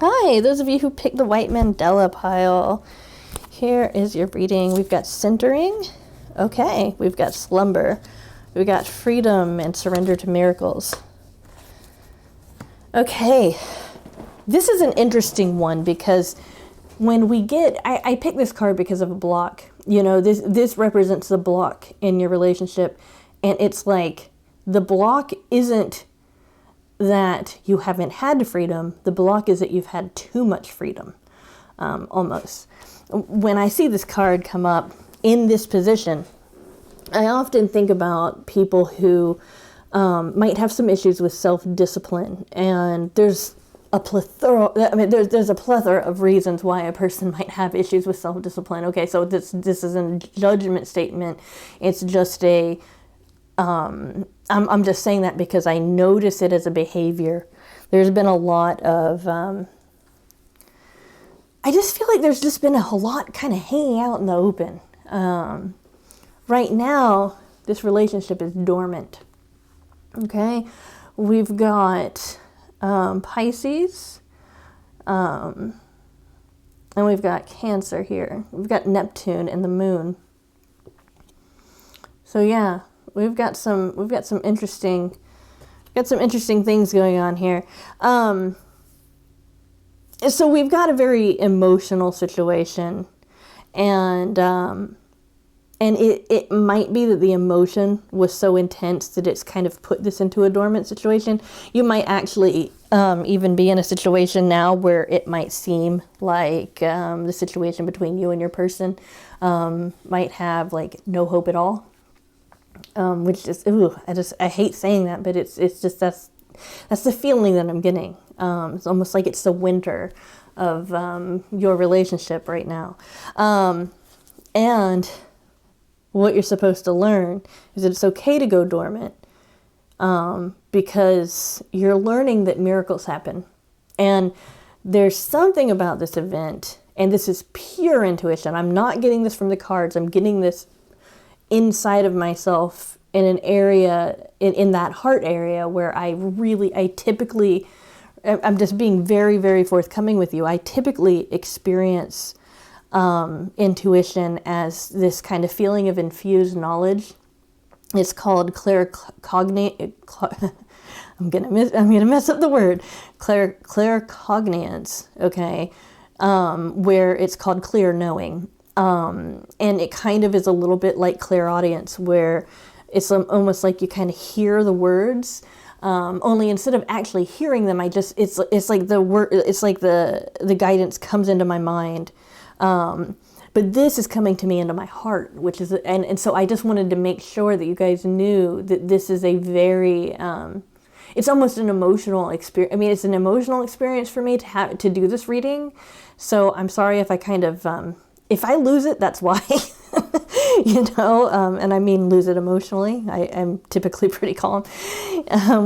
Hi, those of you who picked the white mandala pile. Here is your reading. We've got centering. Okay, we've got slumber. We've got freedom and surrender to miracles. Okay, this is an interesting one, because when we get, I picked this card because of a block. You know, this represents the block in your relationship. And it's like, the block isn't that you haven't had freedom. The block is that you've had too much freedom, almost. When I see this card come up in this position, I often think about people who might have some issues with self-discipline, and there's a plethora. I mean, there's a plethora of reasons why a person might have issues with self-discipline. Okay, so this isn't a judgment statement. It's just a I'm just saying that because I notice it as a behavior. There's been a lot of, I just feel like there's just been a whole lot kind of hanging out in the open. Right now, this relationship is dormant. Okay? We've got Pisces, and we've got Cancer here. We've got Neptune and the moon. So yeah. We've got some interesting things going on here. so we've got a very emotional situation, and it might be that the emotion was so intense that it's kind of put this into a dormant situation. You might actually even be in a situation now where it might seem like the situation between you and your person might have like no hope at all, which is, I hate saying that, but it's just that's the feeling that I'm getting. It's almost like it's the winter of your relationship right now, and what you're supposed to learn is that it's okay to go dormant, because you're learning that miracles happen. And there's something about this event, and this is pure intuition. I'm not getting this from the cards. I'm getting this inside of myself in an area, in that heart area where I typically, I'm just being very, very forthcoming with you. I typically experience intuition as this kind of feeling of infused knowledge. It's called claircognizance. I'm gonna mess up the word. Claircognizance. Okay, where it's called clear knowing, and it kind of is a little bit like clairaudience, where it's almost like you kind of hear the words. Only instead of actually hearing them, it's like the word. It's like the guidance comes into my mind. But this is coming to me into my heart, which is, and so I just wanted to make sure that you guys knew that this is a very, it's almost an emotional experience. I mean, it's an emotional experience for me to do this reading. So I'm sorry if I kind of, if I lose it, that's why, and I mean, lose it emotionally. I'm typically pretty calm,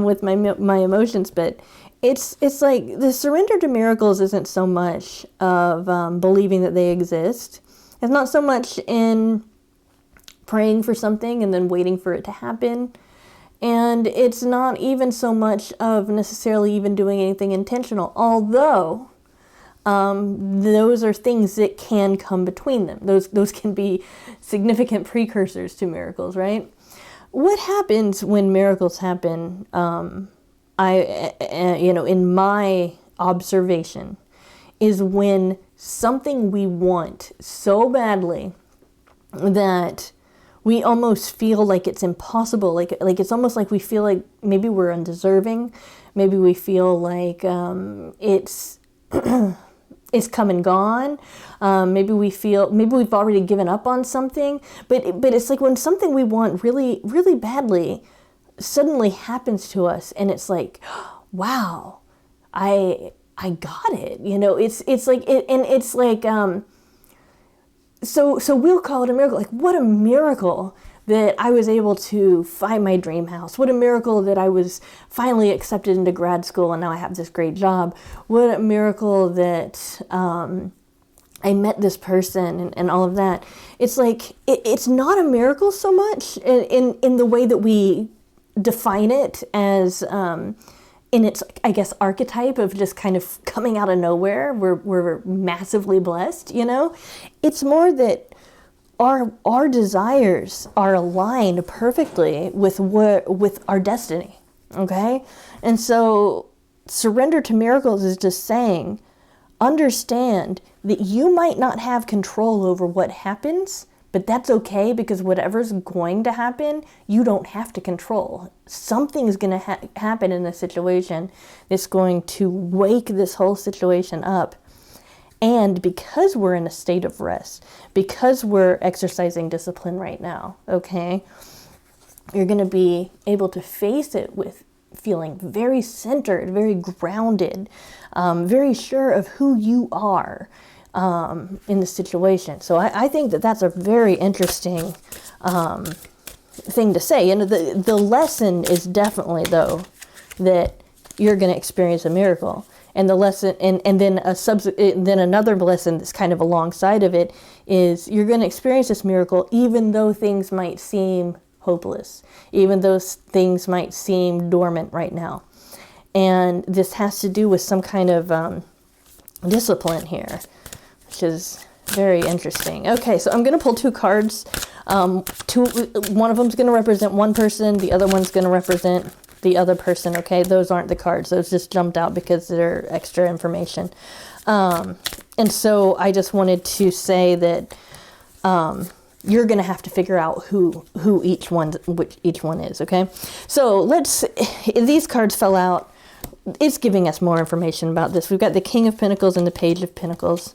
with my emotions, but it's like the surrender to miracles isn't so much of believing that they exist. It's not so much in praying for something and then waiting for it to happen. And it's not even so much of necessarily even doing anything intentional, although those are things that can come between them. Those can be significant precursors to miracles, right? What happens when miracles happen, in my observation, is when something we want so badly that we almost feel like it's impossible. Like it's almost like we feel like maybe we're undeserving. Maybe we feel like it's it's come and gone. Maybe we've already given up on something. But it's like when something we want really, really badly suddenly happens to us, and it's like, wow, I got it. It's like it, and it's like so we'll call it a miracle. Like, what a miracle that I was able to find my dream house. What a miracle that I was finally accepted into grad school and now I have this great job. What a miracle that I met this person and all of that. It's like it's not a miracle so much in the way that we define it as in its, I guess, archetype of just kind of coming out of nowhere. We're massively blessed, It's more that our desires are aligned perfectly with our destiny, okay? And so surrender to miracles is just saying, understand that you might not have control over what happens, but that's okay, because whatever's going to happen, you don't have to control. Something's going to happen in this situation that's going to wake this whole situation up. And because we're in a state of rest, because we're exercising discipline right now, okay, you're going to be able to face it with feeling very centered, very grounded, very sure of who you are in the situation. So I think that that's a very interesting thing to say. And the lesson is definitely, though, that you're going to experience a miracle. And the lesson, and then then another lesson that's kind of alongside of it is you're going to experience this miracle even though things might seem hopeless, even though things might seem dormant right now. And this has to do with some kind of discipline here, which is very interesting. Okay, so I'm going to pull two cards. One of them is going to represent one person. The other one's going to represent the other person. Okay, those aren't the cards. Those just jumped out because they're extra information. And so I just wanted to say that you're going to have to figure out which each one is, okay? So these cards fell out. It's giving us more information about this. We've got the King of Pentacles and the Page of Pentacles.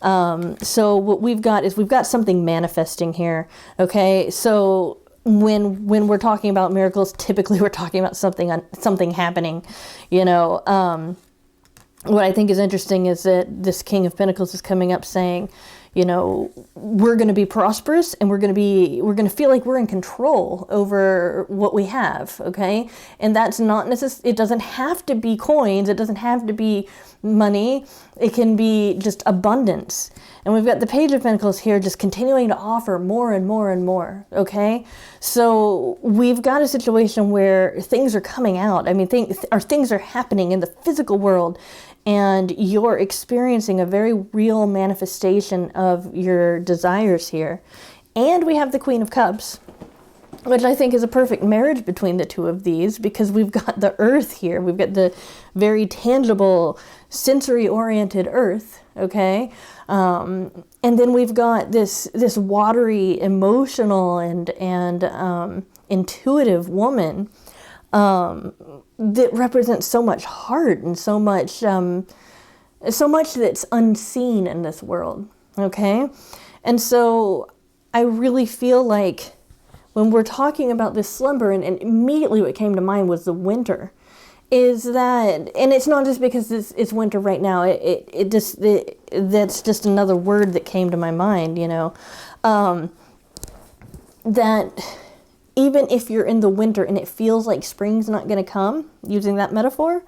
So what we've got something manifesting here, okay? So when we're talking about miracles, typically we're talking about something happening, you know. What I think is interesting is that this King of Pentacles is coming up saying, you know, we're going to be prosperous and we're going to feel like we're in control over what we have. Okay. And that's not necessarily, it doesn't have to be coins. It doesn't have to be money. It can be just abundance. And we've got the Page of Pentacles here just continuing to offer more and more and more. Okay. So we've got a situation where things are coming out. I mean, things are happening in the physical world, and you're experiencing a very real manifestation of your desires here. And we have the Queen of Cups, which I think is a perfect marriage between the two of these, because we've got the earth here. We've got the very tangible, sensory-oriented earth, okay? And then we've got this watery, emotional, and intuitive woman that represents so much heart and so much that's unseen in this world, okay? And so I really feel like when we're talking about this slumber, and immediately what came to mind was the winter, is that, and it's not just because it's winter right now, that's just another word that came to my mind, you know, that even if you're in the winter and it feels like spring's not going to come, using that metaphor,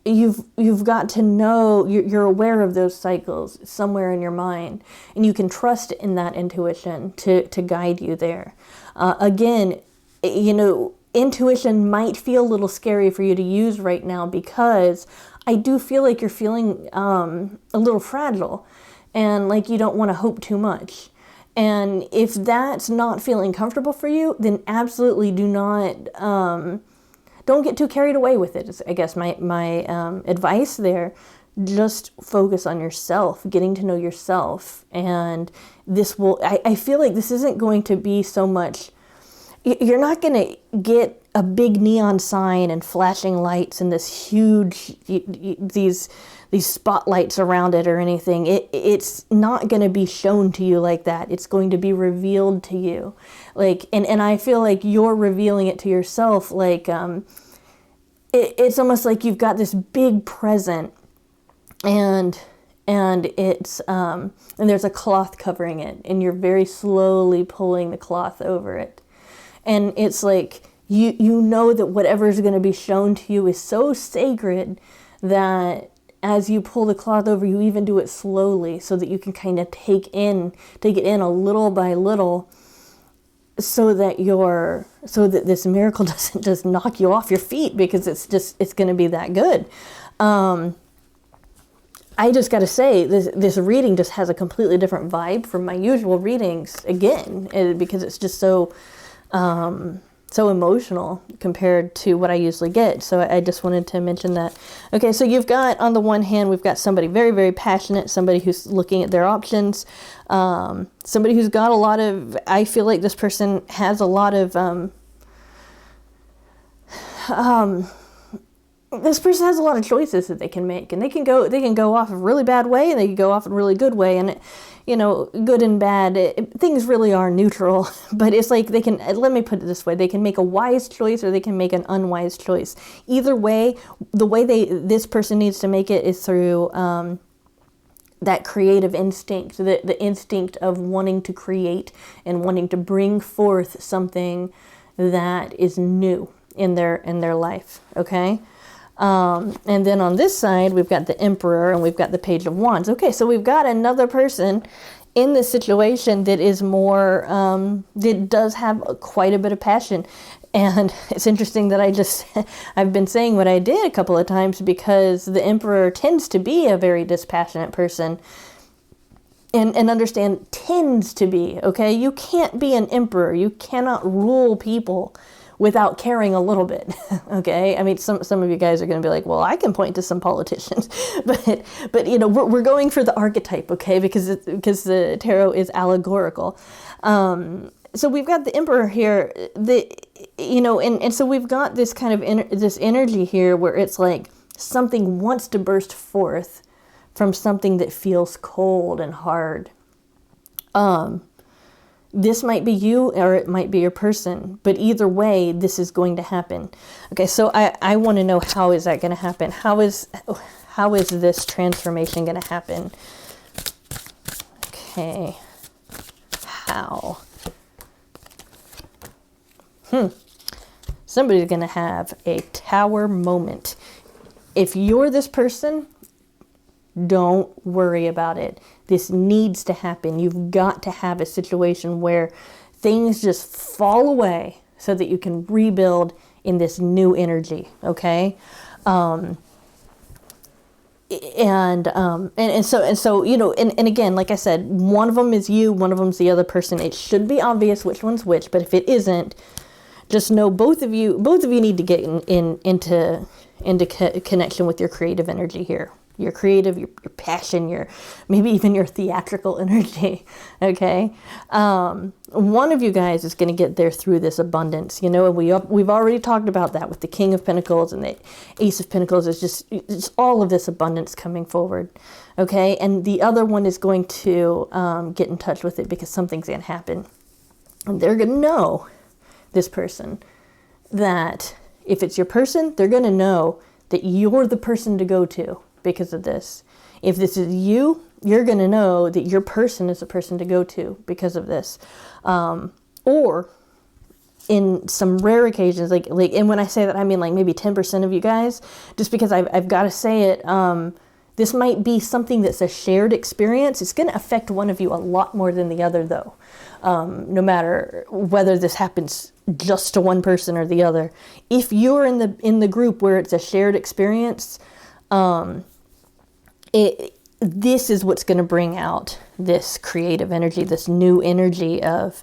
you've got to know, you're aware of those cycles somewhere in your mind, and you can trust in that intuition to guide you there. Again, you know, intuition might feel a little scary for you to use right now, because I do feel like you're feeling a little fragile and like you don't want to hope too much. And if that's not feeling comfortable for you, then absolutely do not, don't get too carried away with it, is I guess my advice there. Just focus on yourself, getting to know yourself. And this will, I feel like this isn't going to be so much, you're not going to get a big neon sign and flashing lights and this huge, these spotlights around it or anything. It's not going to be shown to you like that. It's going to be revealed to you. Like, and I feel like you're revealing it to yourself. Like, it's almost like you've got this big present, and it's, and there's a cloth covering it, and you're very slowly pulling the cloth over it. And it's like, you know that whatever is going to be shown to you is so sacred that as you pull the cloth over, you even do it slowly so that you can kind of take it in a little by little, so that this miracle doesn't just knock you off your feet, because it's going to be that good. I just got to say, this reading just has a completely different vibe from my usual readings, again, because it's just so emotional compared to what I usually get. So I just wanted to mention that. Okay, so you've got, on the one hand, we've got somebody very, very passionate, somebody who's looking at their options, somebody who's got a lot of, I feel like this person has a lot of, this person has a lot of choices that they can make, and they can go off a really bad way, and they can go off a really good way, and you know, good and bad, things really are neutral. But it's like they can, let me put it this way, they can make a wise choice or they can make an unwise choice. Either way, the way this person needs to make it is through that creative instinct, the instinct of wanting to create and wanting to bring forth something that is new in their life. Okay. And then on this side, we've got the Emperor and we've got the Page of Wands. Okay, so we've got another person in this situation that is more, that does have quite a bit of passion. And it's interesting that I've been saying what I did a couple of times, because the Emperor tends to be a very dispassionate person. And understand, tends to be, okay? You can't be an emperor. You cannot rule people without caring a little bit. Okay, I mean, some of you guys are going to be like, well, I can point to some politicians, but you know, we're going for the archetype, okay, because the tarot is allegorical. So we've got the Emperor here, and so we've got this kind of this energy here where it's like something wants to burst forth from something that feels cold and hard. This might be you or it might be your person, but either way, this is going to happen. Okay, so I want to know, how is that going to happen? How is this transformation going to happen? Okay, how? Somebody's going to have a tower moment. If you're this person, don't worry about it. This needs to happen. You've got to have a situation where things just fall away so that you can rebuild in this new energy, okay? And so you know, and again, like I said, one of them is you, one of them's the other person. It should be obvious which one's which, but if it isn't, just know both of you need to get into connection with your creative energy here. Your creative, your passion, maybe even your theatrical energy, okay? One of you guys is going to get there through this abundance, you know, and we've already talked about that with the King of Pentacles and the Ace of Pentacles. It's just all of this abundance coming forward, okay? And the other one is going to get in touch with it because something's going to happen. And they're going to know, this person, that if it's your person, they're going to know that you're the person to go to because of this. If this is you, you're going to know that your person is the person to go to because of this. Or in some rare occasions, like, and when I say that, I mean like maybe 10% of you guys, just because I've got to say it, this might be something that's a shared experience. It's going to affect one of you a lot more than the other, though. No matter whether this happens just to one person or the other. If you're in the group where it's a shared experience, this is what's going to bring out this creative energy, this new energy of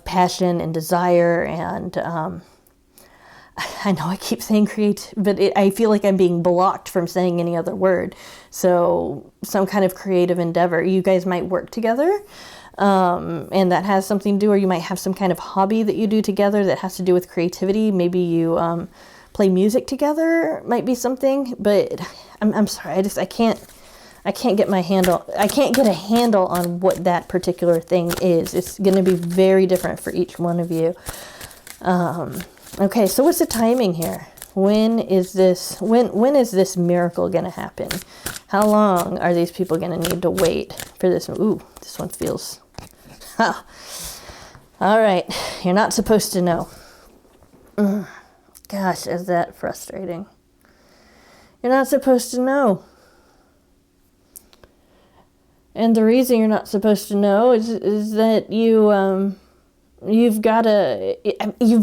passion and desire. And I know I keep saying create, but I feel like I'm being blocked from saying any other word. So some kind of creative endeavor. You guys might work together. And that has something to do, or you might have some kind of hobby that you do together that has to do with creativity. Maybe you play music together, might be something. But I'm sorry, I can't get a handle on what that particular thing is. It's going to be very different for each one of you. Okay, so what's the timing here? When is this miracle going to happen? How long are these people going to need to wait for this? Ooh, this one feels... All right, you're not supposed to know. Gosh, is that frustrating? You're not supposed to know. And the reason you're not supposed to know is that you've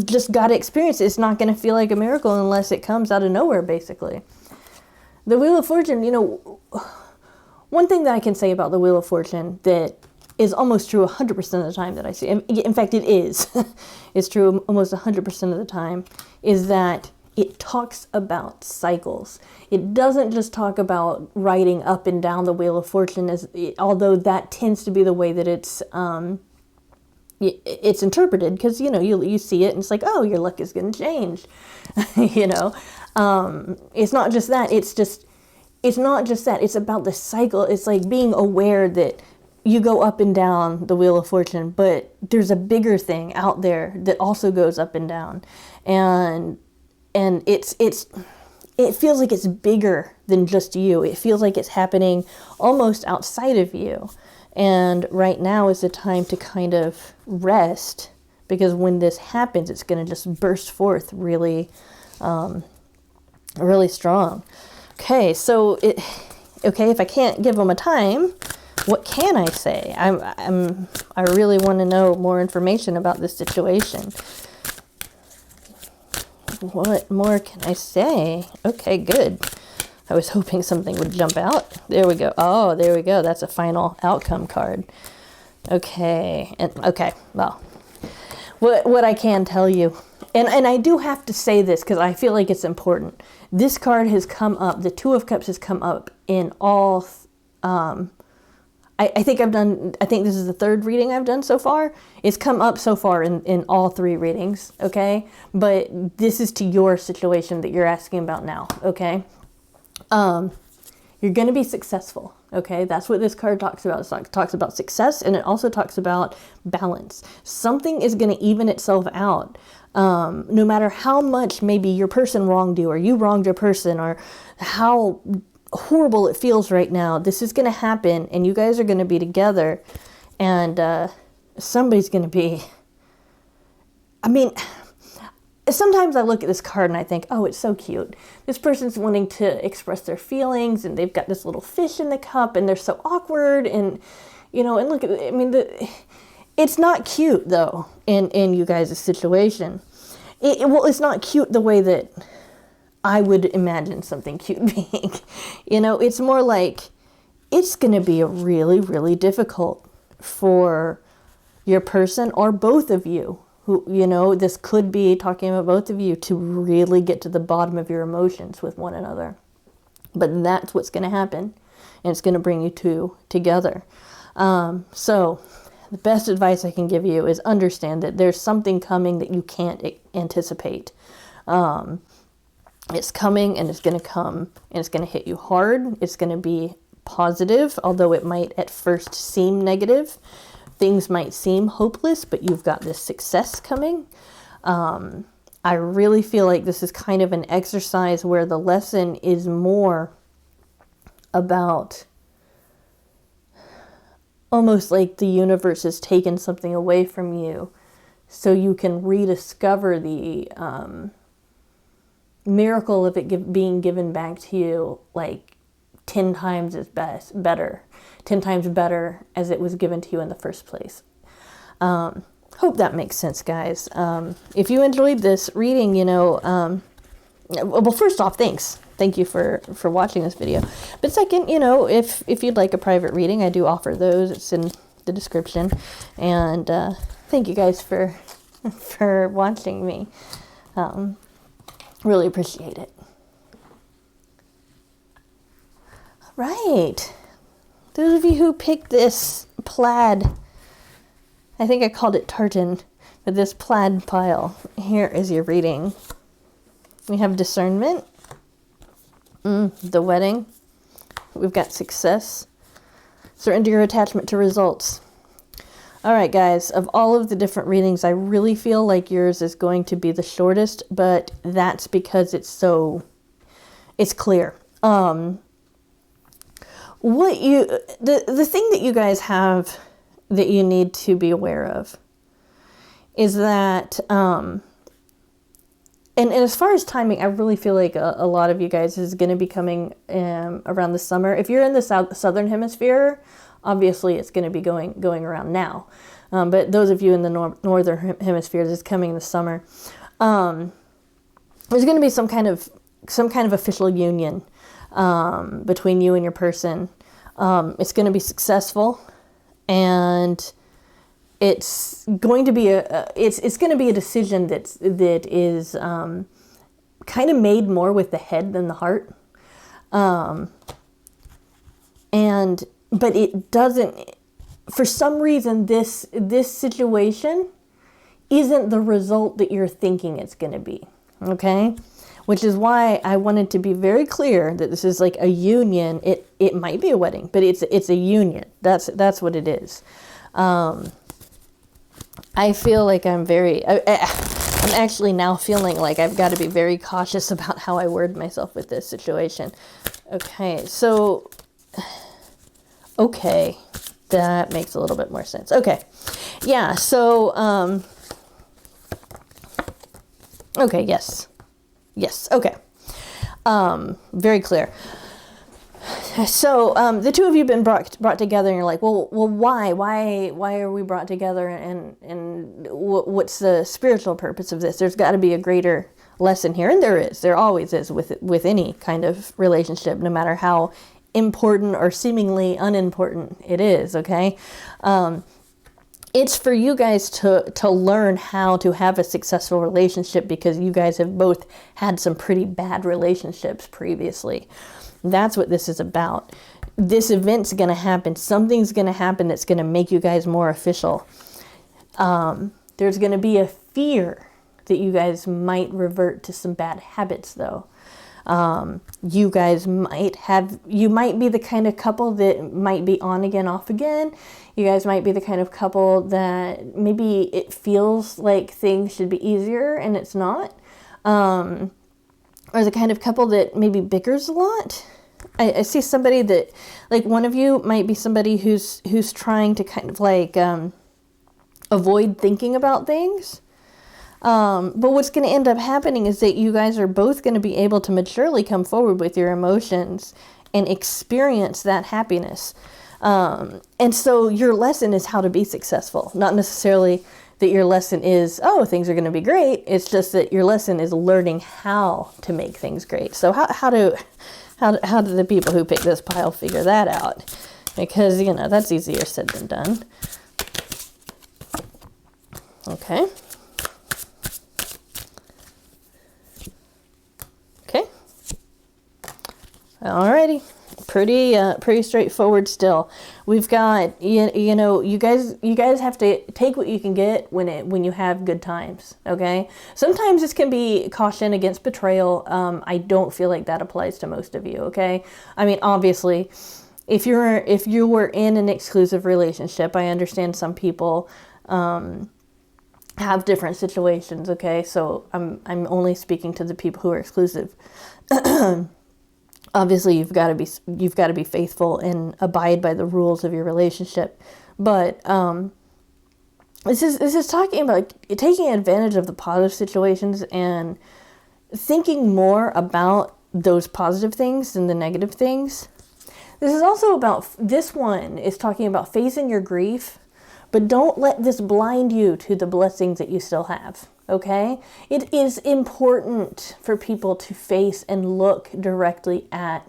just got to experience it. It's not going to feel like a miracle unless it comes out of nowhere, basically. The Wheel of Fortune, you know, one thing that I can say about the Wheel of Fortune that is almost true 100% of the time that I see, in fact it is, it's true almost 100% of the time, is that it talks about cycles. It doesn't just talk about riding up and down the Wheel of Fortune, although that tends to be the way that it's interpreted, because, you know, you see it and it's like, oh, your luck is going to change, you know. It's not just that. It's not just that. It's about the cycle. It's like being aware that you go up and down the Wheel of Fortune, but there's a bigger thing out there that also goes up and down. And it feels like it's bigger than just you. It feels like it's happening almost outside of you. And right now is the time to kind of rest, because when this happens, it's going to just burst forth really, really strong. Okay, so if I can't give them a time, what can I say? I really want to know more information about this situation. What more can I say? Okay, good. I was hoping something would jump out. There we go. Oh, there we go. That's a final outcome card. Okay. Well, what I can tell you And I do have to say this because I feel like it's important. This card has come up, the Two of Cups has come up in all, I think this is the third reading I've done so far. It's come up so far in all three readings, okay? But this is to your situation that you're asking about now, okay? You're going to be successful, okay? That's what this card talks about. It talks about success, and it also talks about balance. Something is going to even itself out. No matter how much maybe your person wronged you, or you wronged your person, or how horrible it feels right now, this is going to happen, and you guys are going to be together, and somebody's going to be, I mean, sometimes I look at this card and I think, oh, it's so cute. This person's wanting to express their feelings, and they've got this little fish in the cup, and they're so awkward, and, you know, and look at, I mean, it's not cute, though, in you guys' situation. Well, it's not cute the way that I would imagine something cute being. You know, it's more like it's going to be really, really difficult for your person or both of you. Who, you know, this could be talking about both of you to really get to the bottom of your emotions with one another. But that's what's going to happen, and it's going to bring you two together. So the best advice I can give you is understand that there's something coming that you can't anticipate. It's coming, and it's going to come, and it's going to hit you hard. It's going to be positive, although it might at first seem negative. Things might seem hopeless, but you've got this success coming. I really feel like this is kind of an exercise where the lesson is more about almost like the universe has taken something away from you so you can rediscover the miracle of it being given back to you like 10 times better 10 times better as it was given to you in the first place. Hope that makes sense, guys. If you enjoyed this reading, you know, well, first off, thanks. Thank you for watching this video. But second, you know, if you'd like a private reading, I do offer those. It's in the description. And thank you guys for watching me. Really appreciate it. Right. Those of you who picked this plaid, I think I called it tartan, but this plaid pile, here is your reading. We have discernment, the wedding, we've got success, surrender your attachment to results. All right, guys, of all of the different readings, I really feel like yours is going to be the shortest, but that's because it's clear. The thing that you guys have that you need to be aware of is that, and as far as timing, I really feel like a lot of you guys is going to be coming around the summer. If you're in the southern hemisphere, obviously it's going to be going around now. But those of you in the northern hemisphere, is coming in the summer. There's going to be some kind of official union between you and your person. It's going to be successful, and it's going to be it's going to be a decision that is kind of made more with the head than the heart. But it doesn't, for some reason, this situation isn't the result that you're thinking it's going to be. Okay? Which is why I wanted to be very clear that this is like a union. It might be a wedding, but it's a union. That's what it is. I feel like I'm actually now feeling like I've got to be very cautious about how I word myself with this situation. Okay, so, okay, that makes a little bit more sense. Okay, yeah, so, okay, yes. Yes, okay. Very clear. So, the two of you have been brought together, and you're like, well, why are we brought together, and what's the spiritual purpose of this? There's got to be a greater lesson here, and there always is with any kind of relationship, no matter how important or seemingly unimportant it is, okay? it's for you guys to learn how to have a successful relationship, because you guys have both had some pretty bad relationships previously. That's what this is about. This event's going to happen. Something's going to happen that's going to make you guys more official. There's going to be a fear that you guys might revert to some bad habits, though. You might be the kind of couple that might be on again, off again. You guys might be the kind of couple that maybe it feels like things should be easier and it's not. Or the kind of couple that maybe bickers a lot. I see somebody that, like, one of you might be somebody who's trying to kind of like avoid thinking about things. But what's going to end up happening is that you guys are both going to be able to maturely come forward with your emotions and experience that happiness. And so your lesson is how to be successful, not necessarily that your lesson is, oh, things are going to be great. It's just that your lesson is learning how to make things great. So how do the people who pick this pile figure that out? Because, that's easier said than done. Okay. Alrighty, pretty straightforward still. We've got, you guys have to take what you can get when you have good times, okay? Sometimes this can be caution against betrayal. I don't feel like that applies to most of you, okay? I mean, obviously, if you were in an exclusive relationship, I understand some people have different situations, okay? So I'm only speaking to the people who are exclusive. Obviously, you've got to be faithful and abide by the rules of your relationship. But this is talking about taking advantage of the positive situations and thinking more about those positive things than the negative things. This one is talking about facing your grief, but don't let this blind you to the blessings that you still have. Okay? It is important for people to face and look directly at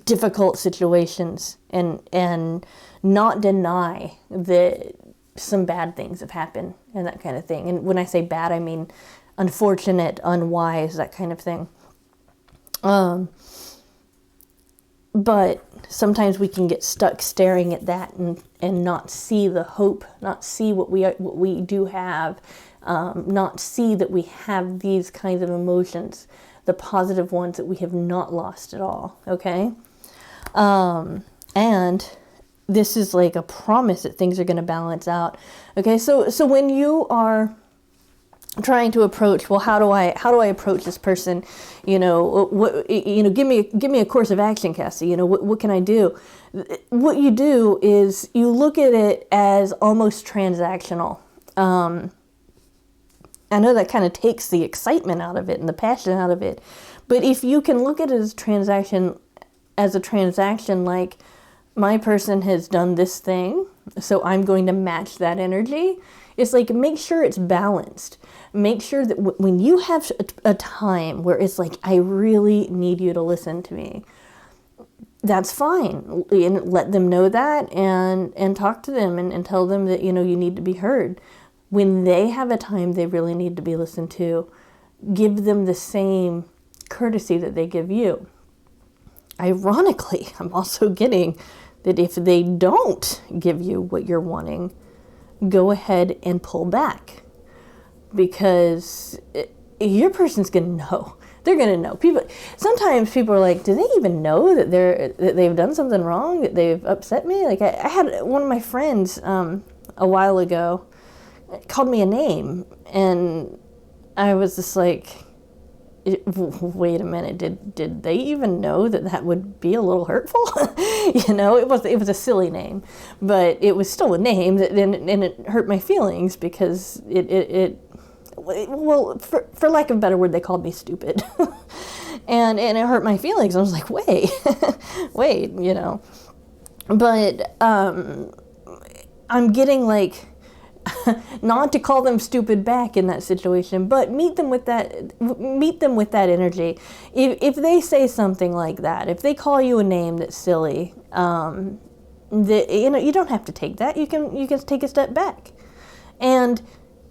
difficult situations and not deny that some bad things have happened and that kind of thing. And when I say bad, I mean unfortunate, unwise, that kind of thing. But sometimes we can get stuck staring at that and not see the hope, not see what we do have, not see that we have these kinds of emotions, the positive ones that we have not lost at all, okay? And this is like a promise that things are going to balance out, okay? So when you are trying to approach, well, how do I approach this person? Give me a course of action, Cassie. What can I do? What you do is you look at it as almost transactional. I know that kind of takes the excitement out of it and the passion out of it, but if you can look at it as a transaction, like, my person has done this thing, so I'm going to match that energy. It's like, make sure it's balanced. Make sure that when you have a time where it's like, I really need you to listen to me, that's fine. And let them know that and talk to them and tell them that, you need to be heard. When they have a time they really need to be listened to, give them the same courtesy that they give you. Ironically, I'm also getting that if they don't give you what you're wanting, go ahead and pull back, because your person's going to know. They're going to know. Sometimes people are like, do they even know that they've done something wrong, that they've upset me? Like, I had one of my friends a while ago called me a name, and I was just like, wait a minute, did they even know that would be a little hurtful? It was a silly name, but it was still a name and it hurt my feelings, because for lack of a better word, they called me stupid. and it hurt my feelings. I was like, wait, but I'm getting like, not to call them stupid back in that situation, but meet them with that energy. If they say something like that, if they call you a name that's silly, You don't have to take that. You can take a step back. And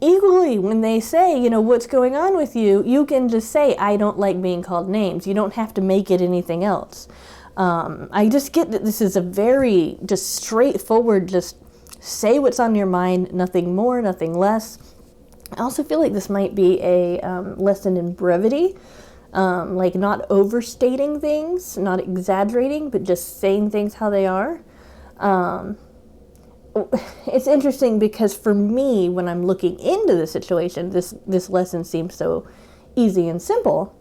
equally, when they say, what's going on with you, you can just say, I don't like being called names. You don't have to make it anything else. I just get that this is a very just straightforward, just say what's on your mind, nothing more, nothing less. I also feel like this might be a lesson in brevity, like not overstating things, not exaggerating, but just saying things how they are. It's interesting because for me, when I'm looking into the situation, this lesson seems so easy and simple.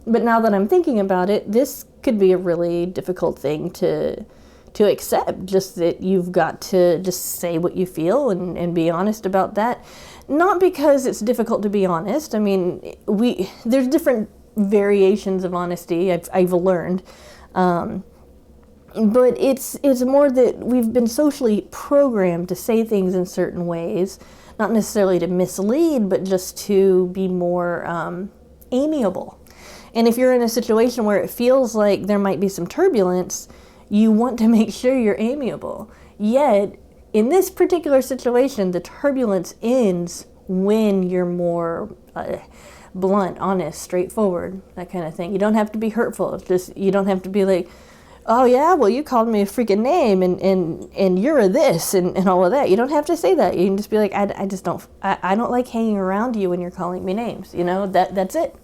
But now that I'm thinking about it, this could be a really difficult thing to accept, just that you've got to just say what you feel and be honest about that. Not because it's difficult to be honest. I mean, there's different variations of honesty, I've learned. But it's more that we've been socially programmed to say things in certain ways, not necessarily to mislead, but just to be more amiable. And if you're in a situation where it feels like there might be some turbulence, you want to make sure you're amiable. Yet, in this particular situation, the turbulence ends when you're more blunt, honest, straightforward, that kind of thing. You don't have to be hurtful. It's just, you don't have to be like, oh yeah, well you called me a freaking name and you're a this and all of that. You don't have to say that. You can just be like, I don't like hanging around you when you're calling me names. That's it.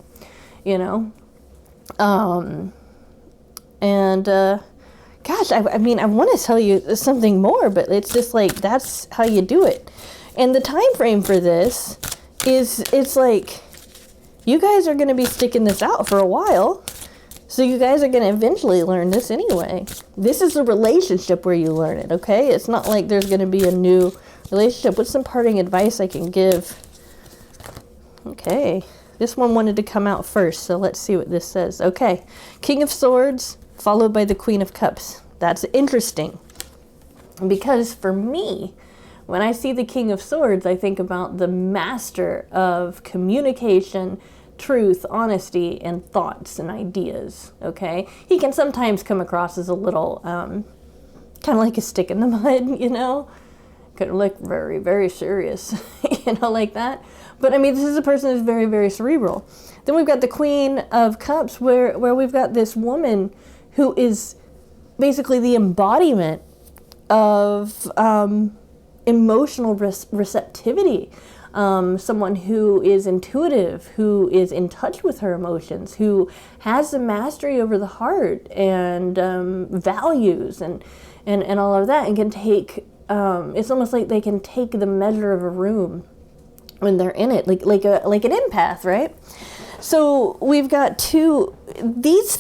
Gosh, I mean, I want to tell you something more, but it's just like, that's how you do it. And the time frame for this is, it's like, you guys are going to be sticking this out for a while. So you guys are going to eventually learn this anyway. This is a relationship where you learn it, okay? It's not like there's going to be a new relationship. What's some parting advice I can give? Okay. This one wanted to come out first, so let's see what this says. Okay. King of Swords, followed by the Queen of Cups. That's interesting. Because for me, when I see the King of Swords, I think about the master of communication, truth, honesty, and thoughts and ideas, okay? He can sometimes come across as a little, kind of like a stick in the mud, Could look very, very serious, like that. But I mean, this is a person who's very, very cerebral. Then we've got the Queen of Cups, where we've got this woman who is basically the embodiment of emotional receptivity. Someone who is intuitive, who is in touch with her emotions, who has the mastery over the heart and values and all of that, and can take, it's almost like they can take the measure of a room when they're in it, like an empath, right? So we've got these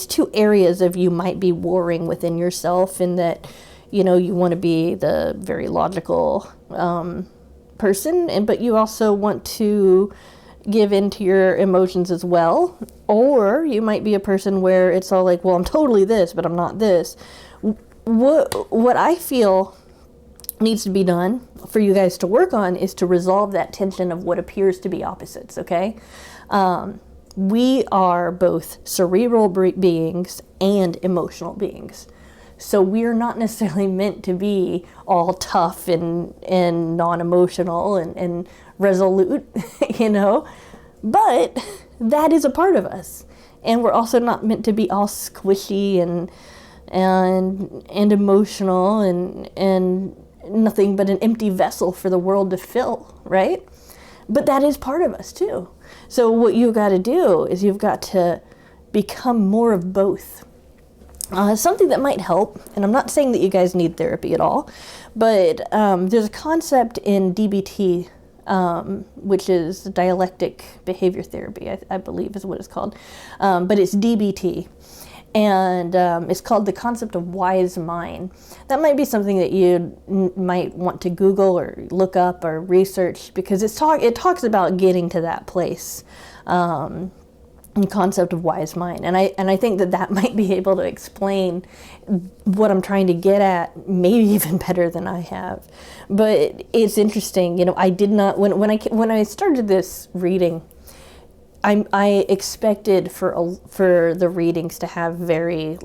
two areas of you might be warring within yourself, in that, you want to be the very logical person, but you also want to give into your emotions as well. Or you might be a person where it's all like, well, I'm totally this, but I'm not this. What I feel needs to be done for you guys to work on is to resolve that tension of what appears to be opposites, okay? We are both cerebral beings and emotional beings. So we're not necessarily meant to be all tough and non-emotional and resolute, but that is a part of us. And we're also not meant to be all squishy and emotional and nothing but an empty vessel for the world to fill, right? But that is part of us too. So what you've got to do is you've got to become more of both. Something that might help, and I'm not saying that you guys need therapy at all, but there's a concept in DBT, which is dialectic behavior therapy, I believe is what it's called, but it's DBT. And it's called the concept of wise mind. That might be something that you might want to Google or look up or research, because it talks about getting to that place, the concept of wise mind. And I think that might be able to explain what I'm trying to get at, maybe even better than I have. But it's interesting, I did not, when I started this reading, I expected for the readings to have very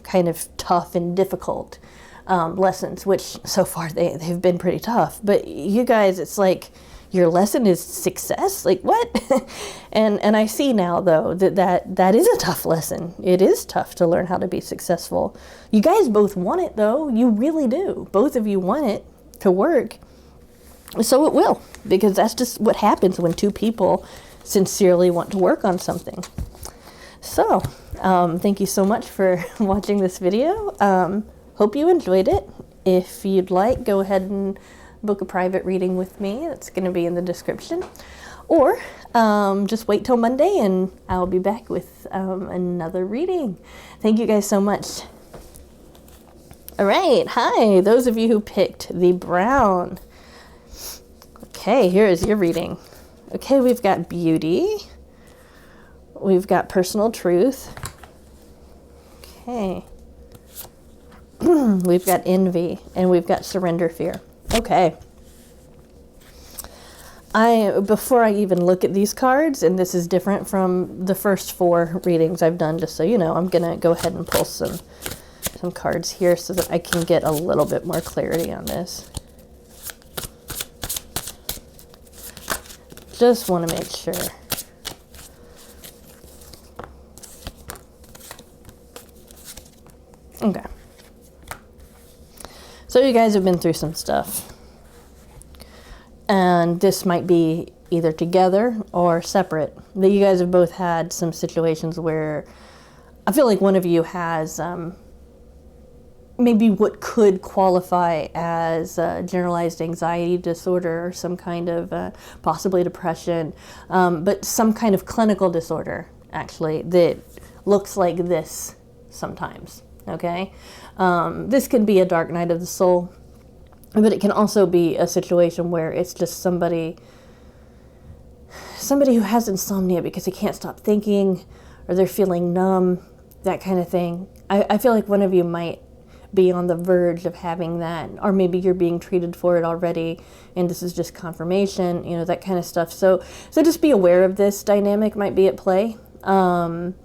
kind of tough and difficult lessons, which so far they've been pretty tough. But you guys, it's like your lesson is success. Like what? and I see now though that is a tough lesson. It is tough to learn how to be successful. You guys both want it though. You really do. Both of you want it to work. So it will, because that's just what happens when two people sincerely want to work on something. So thank you so much for watching this video. Hope you enjoyed it. If you'd like, go ahead and book a private reading with me. It's going to be in the description. Or just wait till Monday and I'll be back with another reading. Thank you guys so much. All right. Hi, those of you who picked the brown. Okay, here is your reading. Okay, we've got beauty. We've got personal truth. Okay. We've got envy, and we've got surrender fear. Okay. Before I even look at these cards, and this is different from the first 4 readings I've done, just so you know, I'm going to go ahead and pull some cards here so that I can get a little bit more clarity on this. Just want to make sure. Okay. So you guys have been through some stuff. And this might be either together or separate. That you guys have both had some situations where I feel like one of you has maybe what could qualify as generalized anxiety disorder or some kind of possibly depression, but some kind of clinical disorder, actually, that looks like this sometimes, okay? This can be a dark night of the soul, but it can also be a situation where it's just somebody who has insomnia because they can't stop thinking, or they're feeling numb, that kind of thing. I feel like one of you might be on the verge of having that, or maybe you're being treated for it already and this is just confirmation, you know, that kind of stuff. So just be aware of this dynamic might be at play. And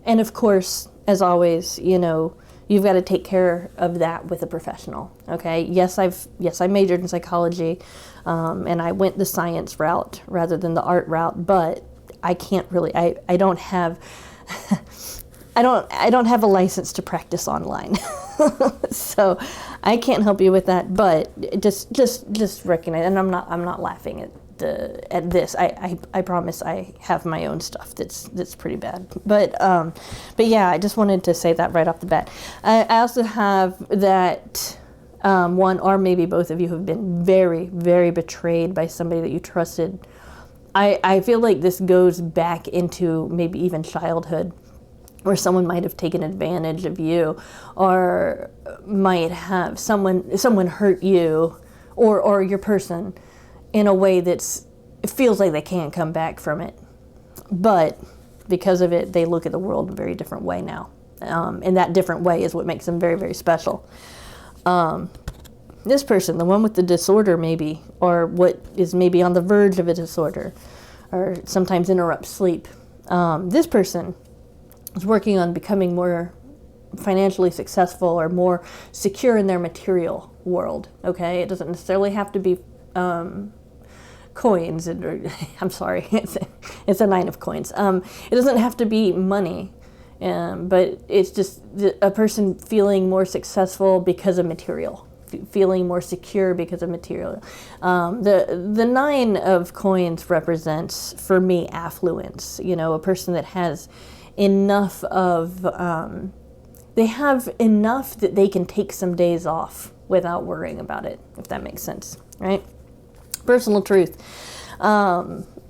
of course, as always, you know, you've got to take care of that with a professional. Okay. Yes, I majored in psychology, and I went the science route rather than the art route, but I can't really, I don't have I don't have a license to practice online. So I can't help you with that, but just recognize, and I'm not laughing at this. I promise I have my own stuff that's pretty bad. But yeah, I just wanted to say that right off the bat. I also have that one or maybe both of you have been very, very betrayed by somebody that you trusted. I feel like this goes back into maybe even childhood, where someone might have taken advantage of you, or might have someone hurt you or your person in a way it feels like they can't come back from it. But because of it, they look at the world in a very different way now. And that different way is what makes them very, very special. This person, the one with the disorder maybe, or what is maybe on the verge of a disorder, or sometimes interrupts sleep. This person is working on becoming more financially successful or more secure in their material world, okay? It doesn't necessarily have to be coins, I'm sorry, it's a 9 of coins. It doesn't have to be money, but it's just a person feeling more successful because of material, feeling more secure because of material. The 9 of coins represents, for me, affluence, you know, a person that has enough of, they have enough that they can take some days off without worrying about it, if that makes sense, right? Personal truth.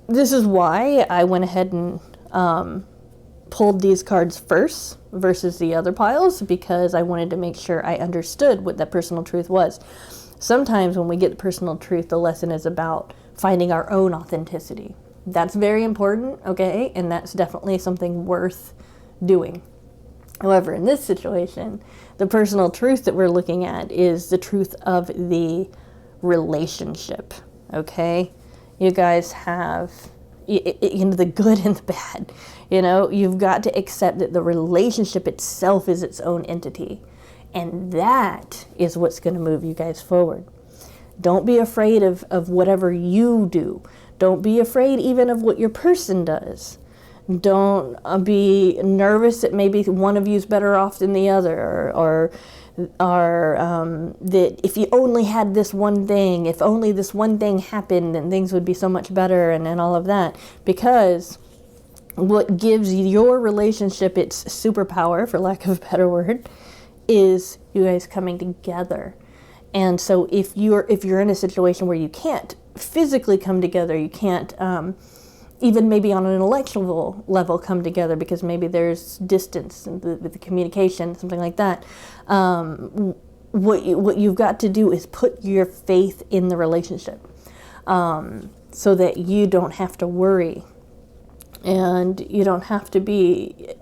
This is why I went ahead and pulled these cards first versus the other piles, because I wanted to make sure I understood what that personal truth was. Sometimes when we get personal truth, the lesson is about finding our own authenticity. That's very important, okay? And that's definitely something worth doing. However, in this situation, the personal truth that we're looking at is the truth of the relationship, okay? You guys have, you know, the good and the bad. You know, you've got to accept that the relationship itself is its own entity. And that is what's going to move you guys forward. Don't be afraid of whatever you do. Don't be afraid even of what your person does. Don't be nervous that maybe one of you is better off than the other, or that if you only had this one thing, if only this one thing happened, then things would be so much better, and all of that. Because what gives your relationship its superpower, for lack of a better word, is you guys coming together. And so if you're in a situation where you can't physically come together, you can't even maybe on an intellectual level come together because maybe there's distance in the communication, something like that. What you've got to do is put your faith in the relationship, so that you don't have to worry, and you don't have to be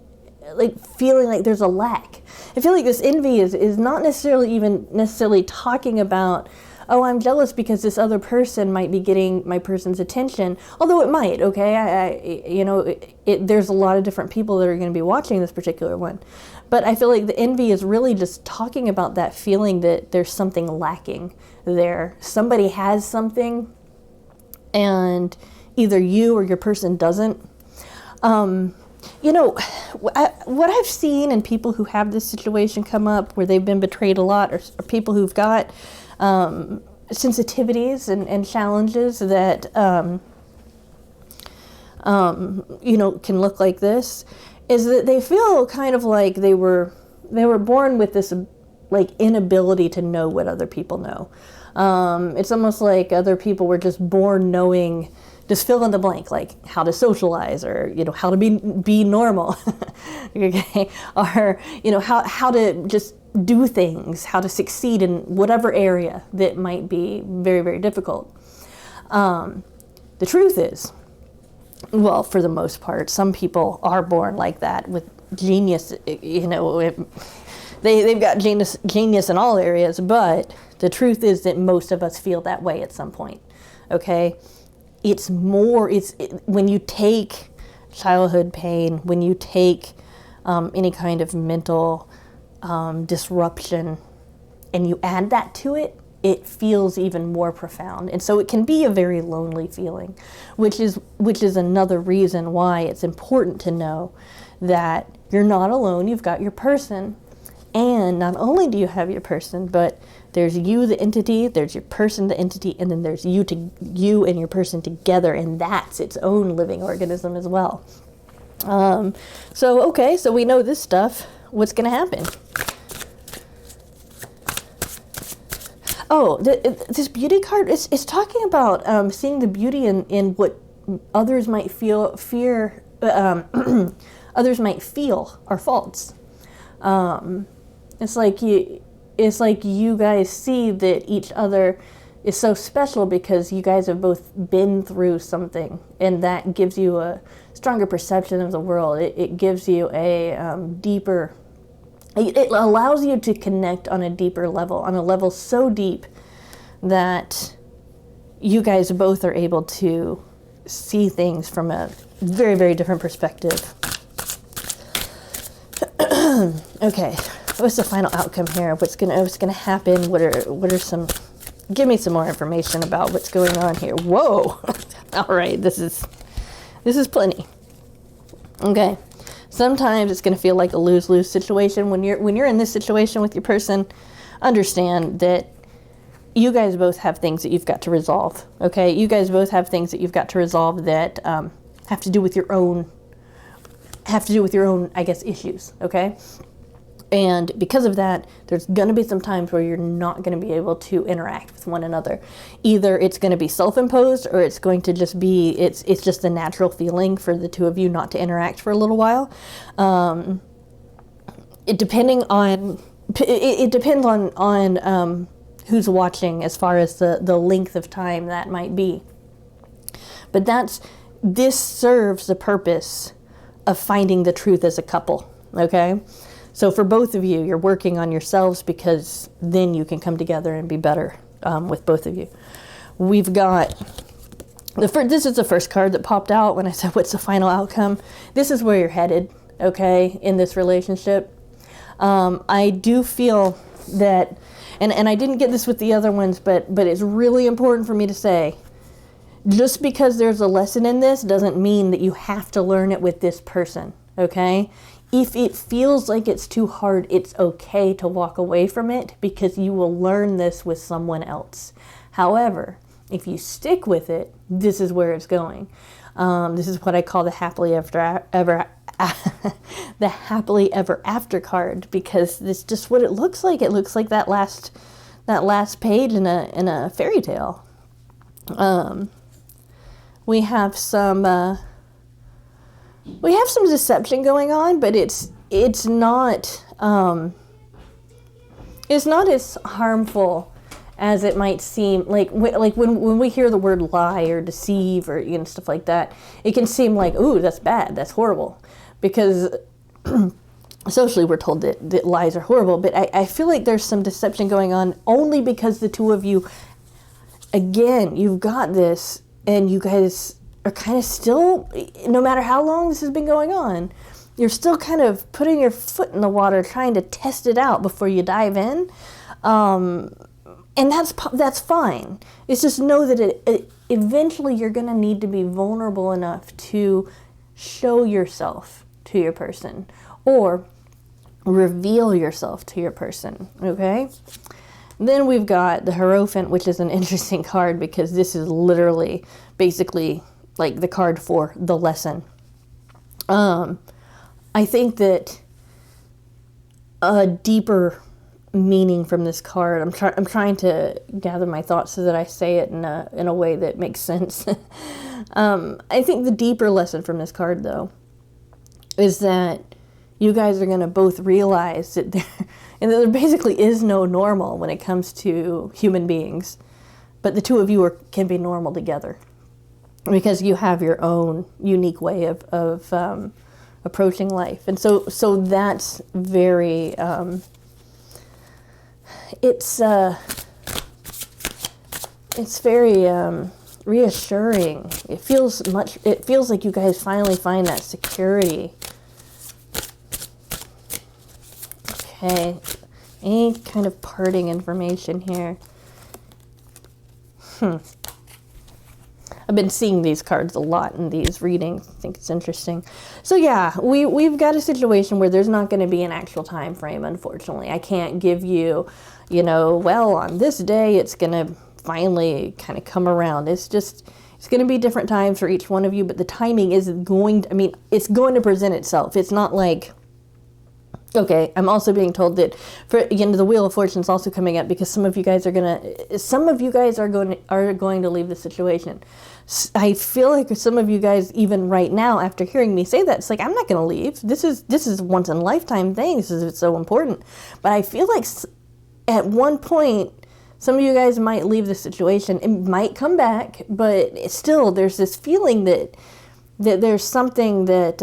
like feeling like there's a lack. I feel like this envy is not necessarily talking about, oh, I'm jealous because this other person might be getting my person's attention, although it might, okay? There's a lot of different people that are going to be watching this particular one. But I feel like the envy is really just talking about that feeling that there's something lacking there. Somebody has something, and either you or your person doesn't. What I've seen in people who have this situation come up where they've been betrayed a lot, or people who've got sensitivities and challenges that can look like this, is that they feel kind of like they were born with this like inability to know what other people know. It's almost like other people were just born knowing, just fill in the blank, like how to socialize, or how to be normal, okay, or how to just do things, how to succeed in whatever area that might be very, very difficult. The truth is, well, for the most part, some people are born like that with genius. They've got genius in all areas, but the truth is that most of us feel that way at some point. Okay, when you take childhood pain, when you take any kind of mental disruption, and you add that to it, it feels even more profound. And so it can be a very lonely feeling, which is another reason why it's important to know that you're not alone. You've got your person. And not only do you have your person, but there's you, the entity, there's your person, the entity, and then there's you and your person together, and that's its own living organism as well. So we know this stuff. What's going to happen? Oh, this beauty card is talking about seeing the beauty in what others might others might feel are faults. It's like you guys see that each other is so special because you guys have both been through something, and that gives you a stronger perception of the world. It gives you a deeper. It allows you to connect on a deeper level, on a level so deep that you guys both are able to see things from a very, very different perspective. Okay, what's the final outcome here? What's gonna happen? What are some? Give me some more information about what's going on here. Whoa! All right, this is plenty. Okay. Sometimes it's going to feel like a lose-lose situation. When you're in this situation with your person, understand that you guys both have things that you've got to resolve. Okay, you guys both have things that you've got to resolve that have to do with your own, I guess, issues. Okay, and because of that, there's going to be some times where you're not going to be able to interact with one another. Either it's going to be self-imposed, or it's going to just be it's just a natural feeling for the two of you not to interact for a little while. It depends on who's watching as far as the length of time that might be. But this serves the purpose of finding the truth as a couple. Okay. So for both of you, you're working on yourselves, because then you can come together and be better with both of you. We've got, this is the first card that popped out when I said, what's the final outcome? This is where you're headed, okay, in this relationship. I do feel that, and I didn't get this with the other ones, but it's really important for me to say, just because there's a lesson in this doesn't mean that you have to learn it with this person, okay? If it feels like it's too hard, it's okay to walk away from it because you will learn this with someone else. However, if you stick with it, this is where it's going. This is what I call the happily ever the happily ever after card, because it's just what it looks like. It looks like that last page in a fairy tale. We have some deception going on, but it's not as harmful as it might seem. Like when we hear the word lie or deceive or stuff like that, it can seem like, ooh, that's bad, that's horrible, because socially we're told that lies are horrible. But I feel like there's some deception going on only because the two of you, again, you've got this, and you guys are kind of still, no matter how long this has been going on, you're still kind of putting your foot in the water, trying to test it out before you dive in. And that's fine. It's just know that eventually you're going to need to be vulnerable enough to show yourself to your person or reveal yourself to your person, okay? Then we've got the Hierophant, which is an interesting card because this is literally basically like the card for the lesson. I think that a deeper meaning from this card, I'm trying to gather my thoughts so that I say it in a way that makes sense. I think the deeper lesson from this card, though, is that you guys are going to both realize that there basically is no normal when it comes to human beings, but the two of you can be normal together because you have your own unique way of approaching life. And so that's very, it's very reassuring. It feels like you guys finally find that security. Okay, any kind of parting information here? I've been seeing these cards a lot in these readings. I think it's interesting. So yeah, we've got a situation where there's not going to be an actual time frame, unfortunately. I can't give you, well, on this day it's going to finally kind of come around. It's going to be different times for each one of you, but the timing is it's going to present itself. It's not like, okay, I'm also being told that the Wheel of Fortune is also coming up because some of you guys are going to leave the situation. I feel like some of you guys, even right now, after hearing me say that, it's like, I'm not going to leave. This is once in a lifetime thing. It's so important. But I feel like at one point, some of you guys might leave the situation. It might come back, but still, there's this feeling that there's something that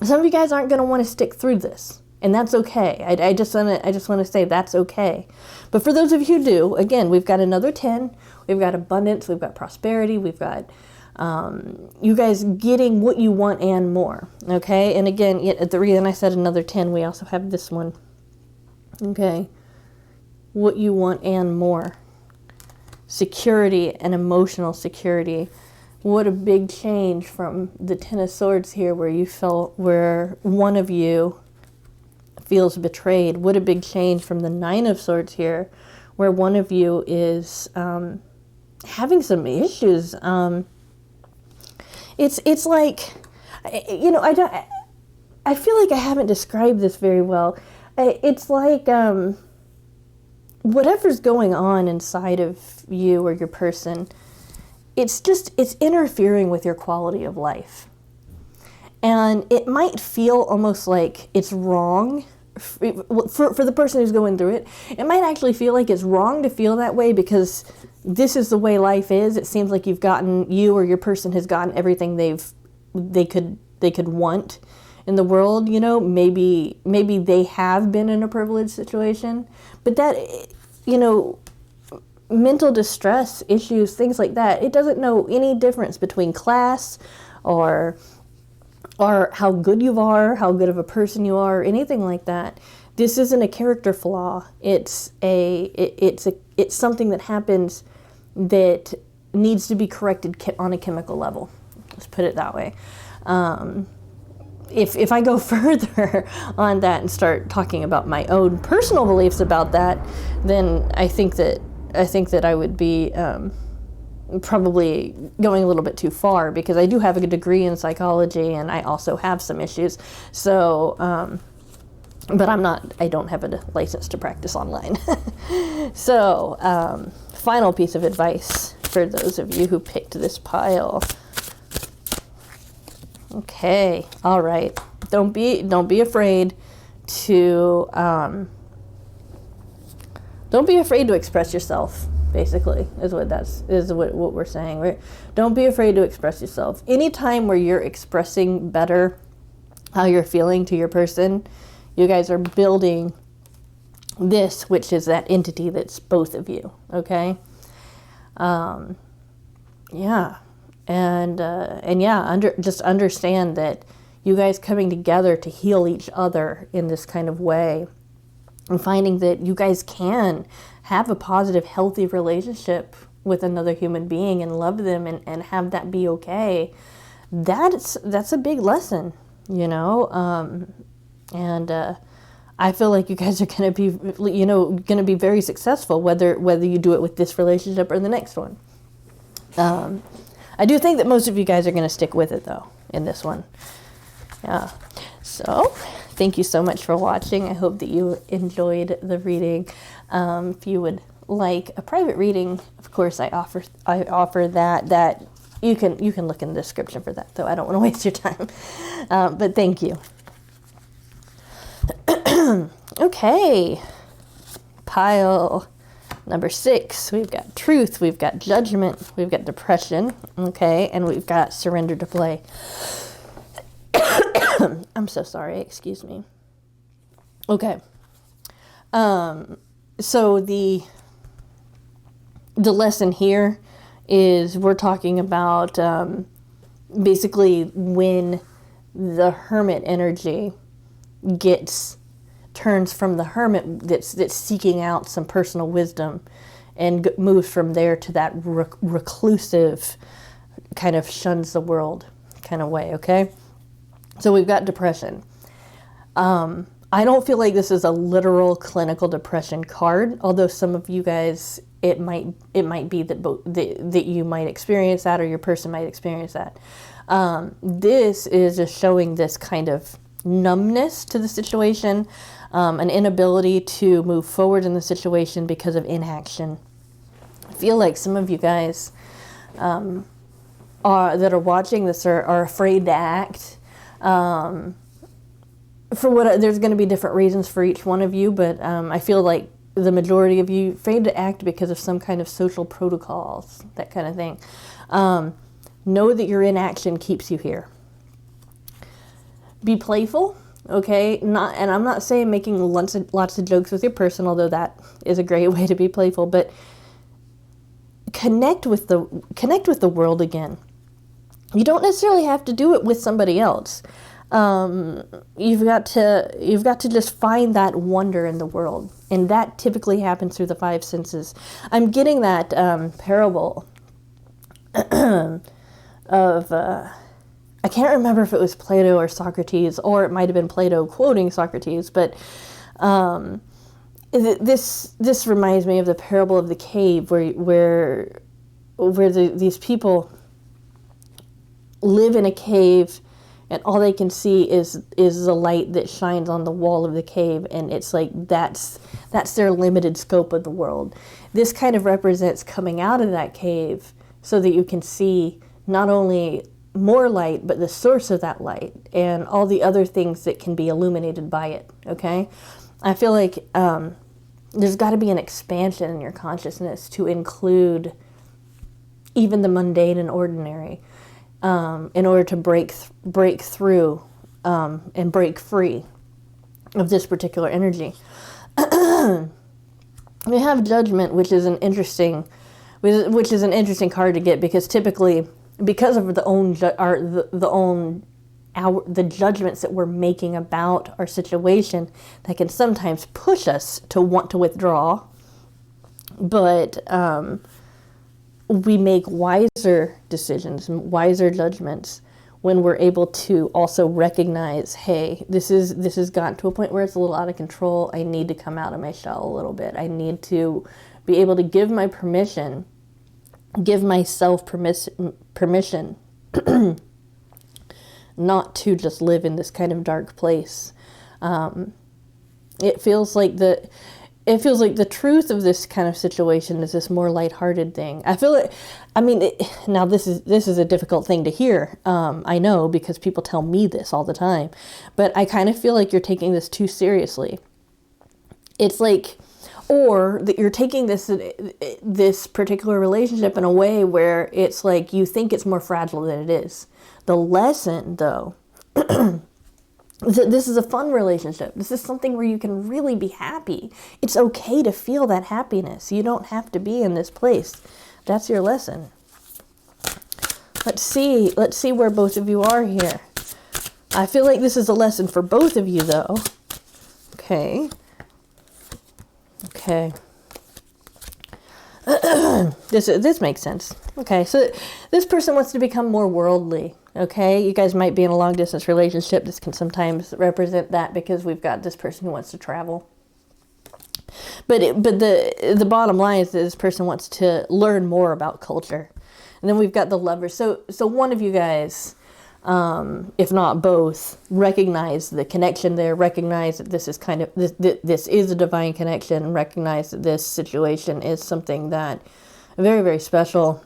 some of you guys aren't going to want to stick through this, and that's okay. I just want to say that's okay. But for those of you who do, again, we've got another 10. We've got abundance. We've got prosperity. We've got you guys getting what you want and more. Okay, and again, the reason I said another 10, we also have this one. Okay, what you want and more. Security and emotional security. What a big change from the Ten of Swords here, where one of you feels betrayed. What a big change from the Nine of Swords here, where one of you is having some issues. It's like, I feel like I haven't described this very well. It's like whatever's going on inside of you or your person, it's interfering with your quality of life. And it might feel almost like it's wrong for the person who's going through it. It might actually feel like it's wrong to feel that way because this is the way life is. It seems like you or your person has gotten everything they could want in the world. Maybe they have been in a privileged situation, but that, mental distress issues, things like that, it doesn't know any difference between class or or how good you are, how good of a person you are, or anything like that. This isn't a character flaw. It's something that happens that needs to be corrected on a chemical level. Let's put it that way. If I go further on that and start talking about my own personal beliefs about that, then I think that I would be probably going a little bit too far, because I do have a degree in psychology and I also have some issues. So, but I don't have a license to practice online. So, final piece of advice for those of you who picked this pile. Okay, all right. Don't be afraid to express yourself. Basically, is what we're saying. Don't be afraid to express yourself. Anytime where you're expressing better how you're feeling to your person, you guys are building this, which is that entity that's both of you. Okay. Yeah. And just understand that you guys coming together to heal each other in this kind of way, and finding that you guys can have a positive, healthy relationship with another human being and love them and have that be okay. That's a big lesson, you know? I feel like you guys are going to be very successful, whether you do it with this relationship or the next one. I do think that most of you guys are going to stick with it, though, in this one. Yeah. So, thank you so much for watching. I hope that you enjoyed the reading. If you would like a private reading, of course, I offer that you can look in the description for that, though I don't want to waste your time. But thank you. Okay. Pile number 6, we've got truth, we've got judgment, we've got depression, okay, and we've got surrender to play. I'm so sorry, excuse me. Okay. So the lesson here is we're talking about basically when the hermit energy turns from the hermit that's seeking out some personal wisdom and moves from there to that reclusive kind of shuns the world kind of way, okay? So we've got depression. I don't feel like this is a literal clinical depression card, although some of you guys, it might be that you might experience that, or your person might experience that. This is just showing this kind of numbness to the situation, an inability to move forward in the situation because of inaction. I feel like some of you guys that are watching this are afraid to act. There's going to be different reasons for each one of you, but I feel like the majority of you afraid to act because of some kind of social protocols, that kind of thing. Know that your inaction keeps you here. Be playful, okay? And I'm not saying making lots of jokes with your person, although that is a great way to be playful, but connect with the world again. You don't necessarily have to do it with somebody else. You've got to just find that wonder in the world, and that typically happens through the 5 senses. I'm getting that parable of I can't remember if it was Plato or Socrates, or it might have been Plato quoting Socrates, but this reminds me of the parable of the cave, where these people live in a cave, and all they can see is the light that shines on the wall of the cave, and it's like that's their limited scope of the world. This kind of represents coming out of that cave so that you can see not only more light, but the source of that light and all the other things that can be illuminated by it, okay? I feel like there's got to be an expansion in your consciousness to include even the mundane and ordinary, in order to break through and break free of this particular energy. We have judgment, which is an interesting card to get, because typically, because of the own the judgments that we're making about our situation that can sometimes push us to want to withdraw. But we make wiser decisions, wiser judgments when we're able to also recognize, hey, this has gotten to a point where it's a little out of control. I need to come out of my shell a little bit. I need to be able to give myself permission not to just live in this kind of dark place. It feels like the truth of this kind of situation is this more lighthearted thing. I feel it. I mean, now this is a difficult thing to hear. I know, because people tell me this all the time, but I kind of feel like you're taking this too seriously. It's like, or that you're taking this particular relationship in a way where it's like you think it's more fragile than it is. The lesson, though, this is a fun relationship. This is something where you can really be happy. It's okay to feel that happiness. You don't have to be in this place. That's your lesson. Let's see where both of you are here. I feel like this is a lesson for both of you, though. Okay. This makes sense. Okay, so this person wants to become more worldly. Okay, you guys might be in a long distance relationship. This can sometimes represent that because we've got this person who wants to travel. But the bottom line is that this person wants to learn more about culture. And then we've got the lovers. So one of you guys, if not both, recognize the connection there, recognize that this is this is a divine connection, and recognize that this situation is something that very, very special.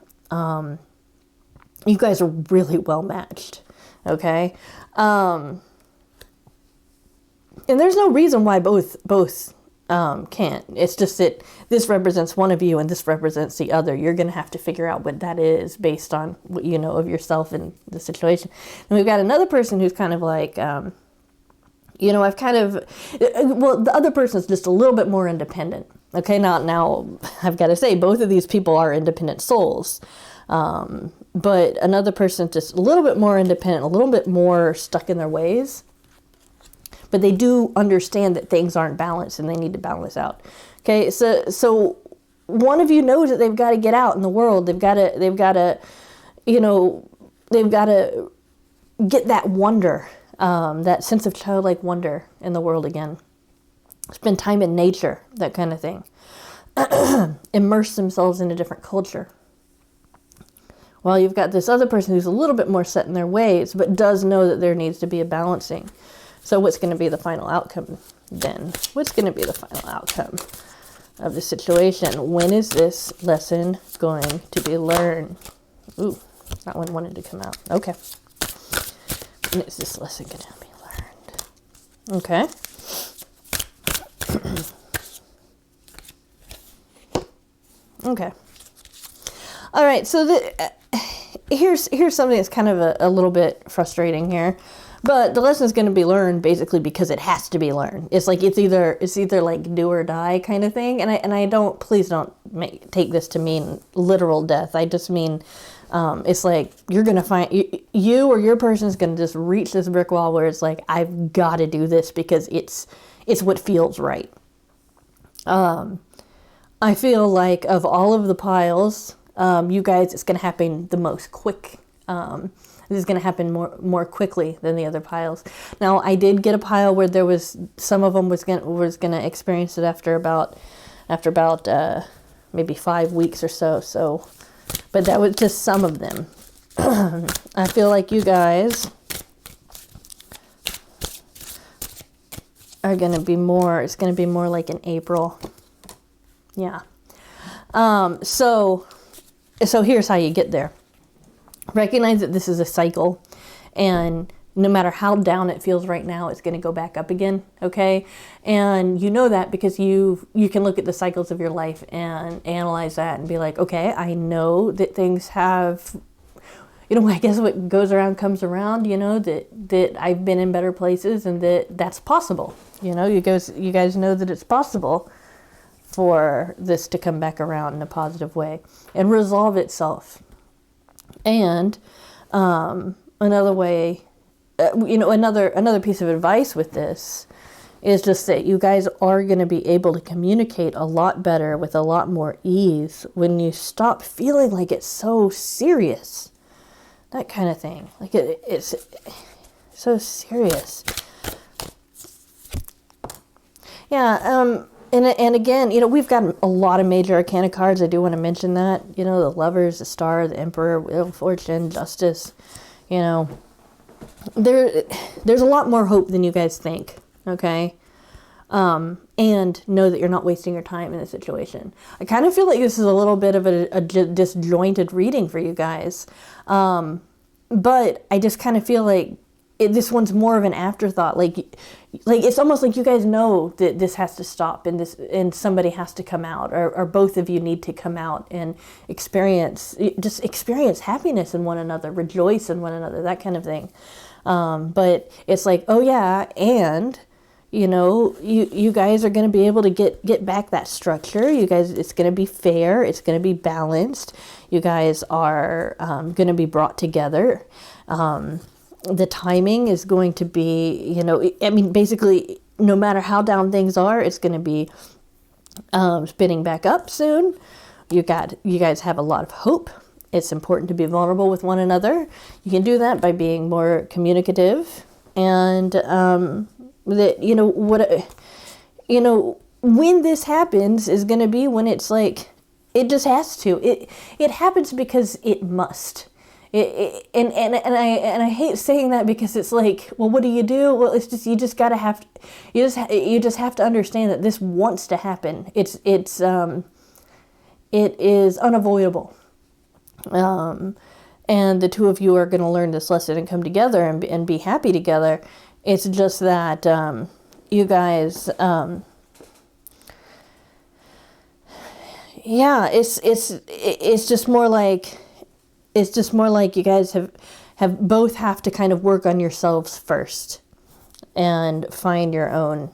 You guys are really well matched, okay? And there's no reason why both can't. It's just that this represents one of you and this represents the other. You're going to have to figure out what that is based on what you know of yourself and the situation. And we've got another person who's kind of like, the other person's just a little bit more independent. Okay, now I've got to say, both of these people are independent souls. But another person just a little bit more independent, a little bit more stuck in their ways. But they do understand that things aren't balanced and they need to balance out. Okay, so one of you knows that they've got to get out in the world. They've got to get that wonder, that sense of childlike wonder in the world again. Spend time in nature, that kind of thing. Immerse themselves in a different culture. Well, you've got this other person who's a little bit more set in their ways, but does know that there needs to be a balancing. So what's going to be the final outcome then? What's going to be the final outcome of the situation? When is this lesson going to be learned? Ooh, that one wanted to come out. Okay. When is this lesson going to be learned? Okay. Okay. All right, so here's something that's kind of a little bit frustrating here, but the lesson is going to be learned basically because it has to be learned. It's like it's either like do or die kind of thing, and please don't take this to mean literal death. I just mean it's like you're going to find you or your person is going to just reach this brick wall where it's like, I've got to do this because it's what feels right. I feel like of all of the piles, you guys, it's going to happen the most quick. This is going to happen more quickly than the other piles. Now, I did get a pile where there was some of them was going to experience it after about maybe 5 weeks or so. So, but that was just some of them. I feel like you guys are going to be more. It's going to be more like in April. Yeah. So here's how you get there. Recognize that this is a cycle, and no matter how down it feels right now, it's going to go back up again, okay? And you know that because you can look at the cycles of your life and analyze that and be like, okay, I know that things have, I guess what goes around comes around, that I've been in better places and that's possible. You guys know that it's possible for this to come back around in a positive way and resolve itself. And another way, another piece of advice with this is just that you guys are going to be able to communicate a lot better with a lot more ease when you stop feeling like it's so serious. That kind of thing. Like it's so serious. Yeah, and again, we've got a lot of major arcana cards. I do want to mention that. The Lovers, the Star, the Emperor, Wheel of Fortune, Justice. There's a lot more hope than you guys think. Okay, and know that you're not wasting your time in this situation. I kind of feel like this is a little bit of a disjointed reading for you guys, but I just kind of feel like this one's more of an afterthought. Like it's almost like you guys know that this has to stop, and somebody has to come out, or both of you need to come out and experience happiness in one another, rejoice in one another, that kind of thing. But it's like, oh yeah, and you guys are going to be able to get back that structure. You guys, it's going to be fair. It's going to be balanced. You guys are going to be brought together. The timing is going to be, basically, no matter how down things are, it's going to be spinning back up soon. You guys have a lot of hope. It's important to be vulnerable with one another. You can do that by being more communicative, and when this happens is going to be when it's like it just has to. It happens because it must. And I hate saying that because it's like, well, what do you do? Well, it's just you just have to understand that this wants to happen. It is unavoidable. And the two of you are going to learn this lesson and come together and be happy together. It's just that you guys, it's just more like you guys have both have to kind of work on yourselves first and find your own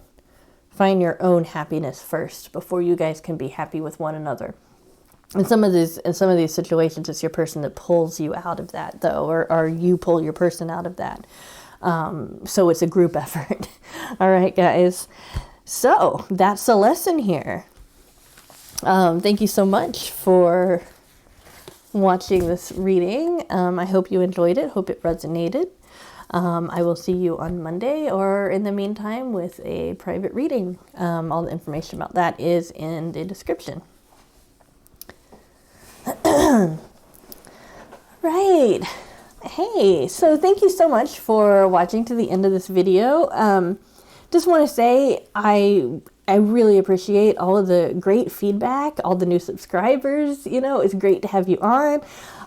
happiness first before you guys can be happy with one another. In some of these situations, it's your person that pulls you out of that, though, or you pull your person out of that. So it's a group effort. All right, guys. So that's the lesson here. Thank you so much for watching this reading. I hope you enjoyed it. Hope it resonated. I will see you on Monday, or in the meantime with a private reading. All the information about that is in the description. Right. Hey, so thank you so much for watching to the end of this video. Just want to say I really appreciate all of the great feedback, all the new subscribers. It's great to have you on.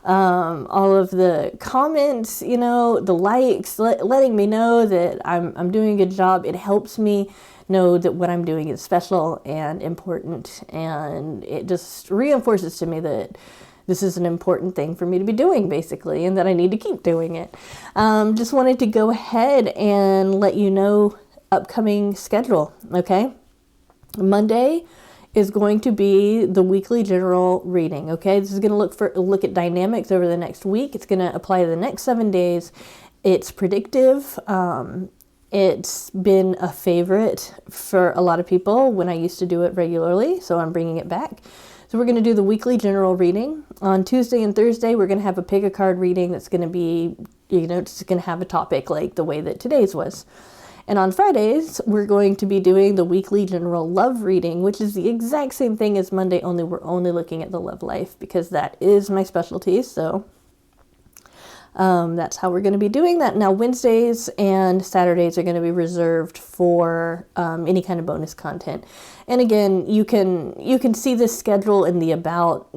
All of the comments, the likes, letting me know that I'm doing a good job. It helps me know that what I'm doing is special and important, and it just reinforces to me that this is an important thing for me to be doing, basically, and that I need to keep doing it. Just wanted to go ahead and let you know upcoming schedule, okay? Monday is going to be the weekly general reading, okay? This is going to look at dynamics over the next week. It's going to apply to the next 7 days. It's predictive. It's been a favorite for a lot of people when I used to do it regularly, so I'm bringing it back. So we're going to do the weekly general reading. On Tuesday and Thursday, we're going to have a pick a card reading that's going to be, just going to have a topic like the way that today's was. And on Fridays, we're going to be doing the weekly general love reading, which is the exact same thing as Monday, only we're only looking at the love life because that is my specialty. So that's how we're going to be doing that. Now, Wednesdays and Saturdays are going to be reserved for any kind of bonus content. And again, you can see this schedule in the About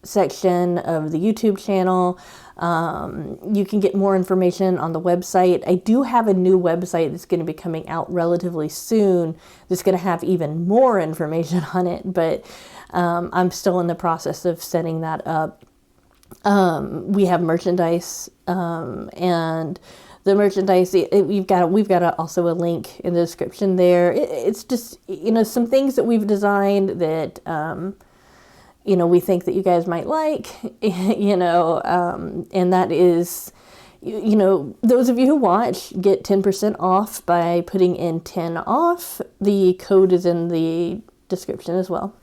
section of the YouTube channel. You can get more information on the website. I do have a new website that's going to be coming out relatively soon that's going to have even more information on it, but I'm still in the process of setting that up. We have merchandise, and the merchandise, we've got also a link in the description there. It's just, some things that we've designed that, we think that you guys might like, and that is, you know, those of you who watch get 10% off by putting in 10 off. The code is in the description as well.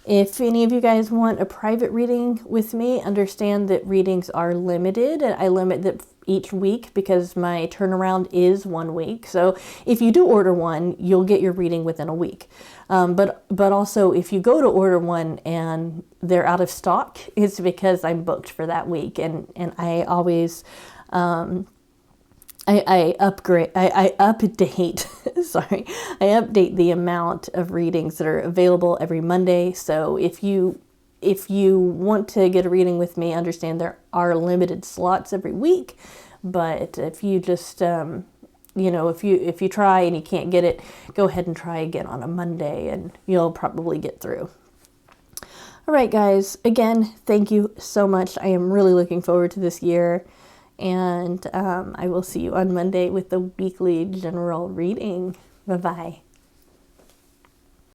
If any of you guys want a private reading with me, understand that readings are limited, and I limit that each week because my turnaround is 1 week. So if you do order one, you'll get your reading within a week. But also if you go to order one and they're out of stock, it's because I'm booked for that week. And I always, I update, sorry, I update the amount of readings that are available every Monday. So if you want to get a reading with me, understand there are limited slots every week. But if you just, you know, if you try and you can't get it, go ahead and try again on a Monday and you'll probably get through. All right, guys, again, thank you so much. I am really looking forward to this year. And I will see you on Monday with the weekly general reading. Bye-bye.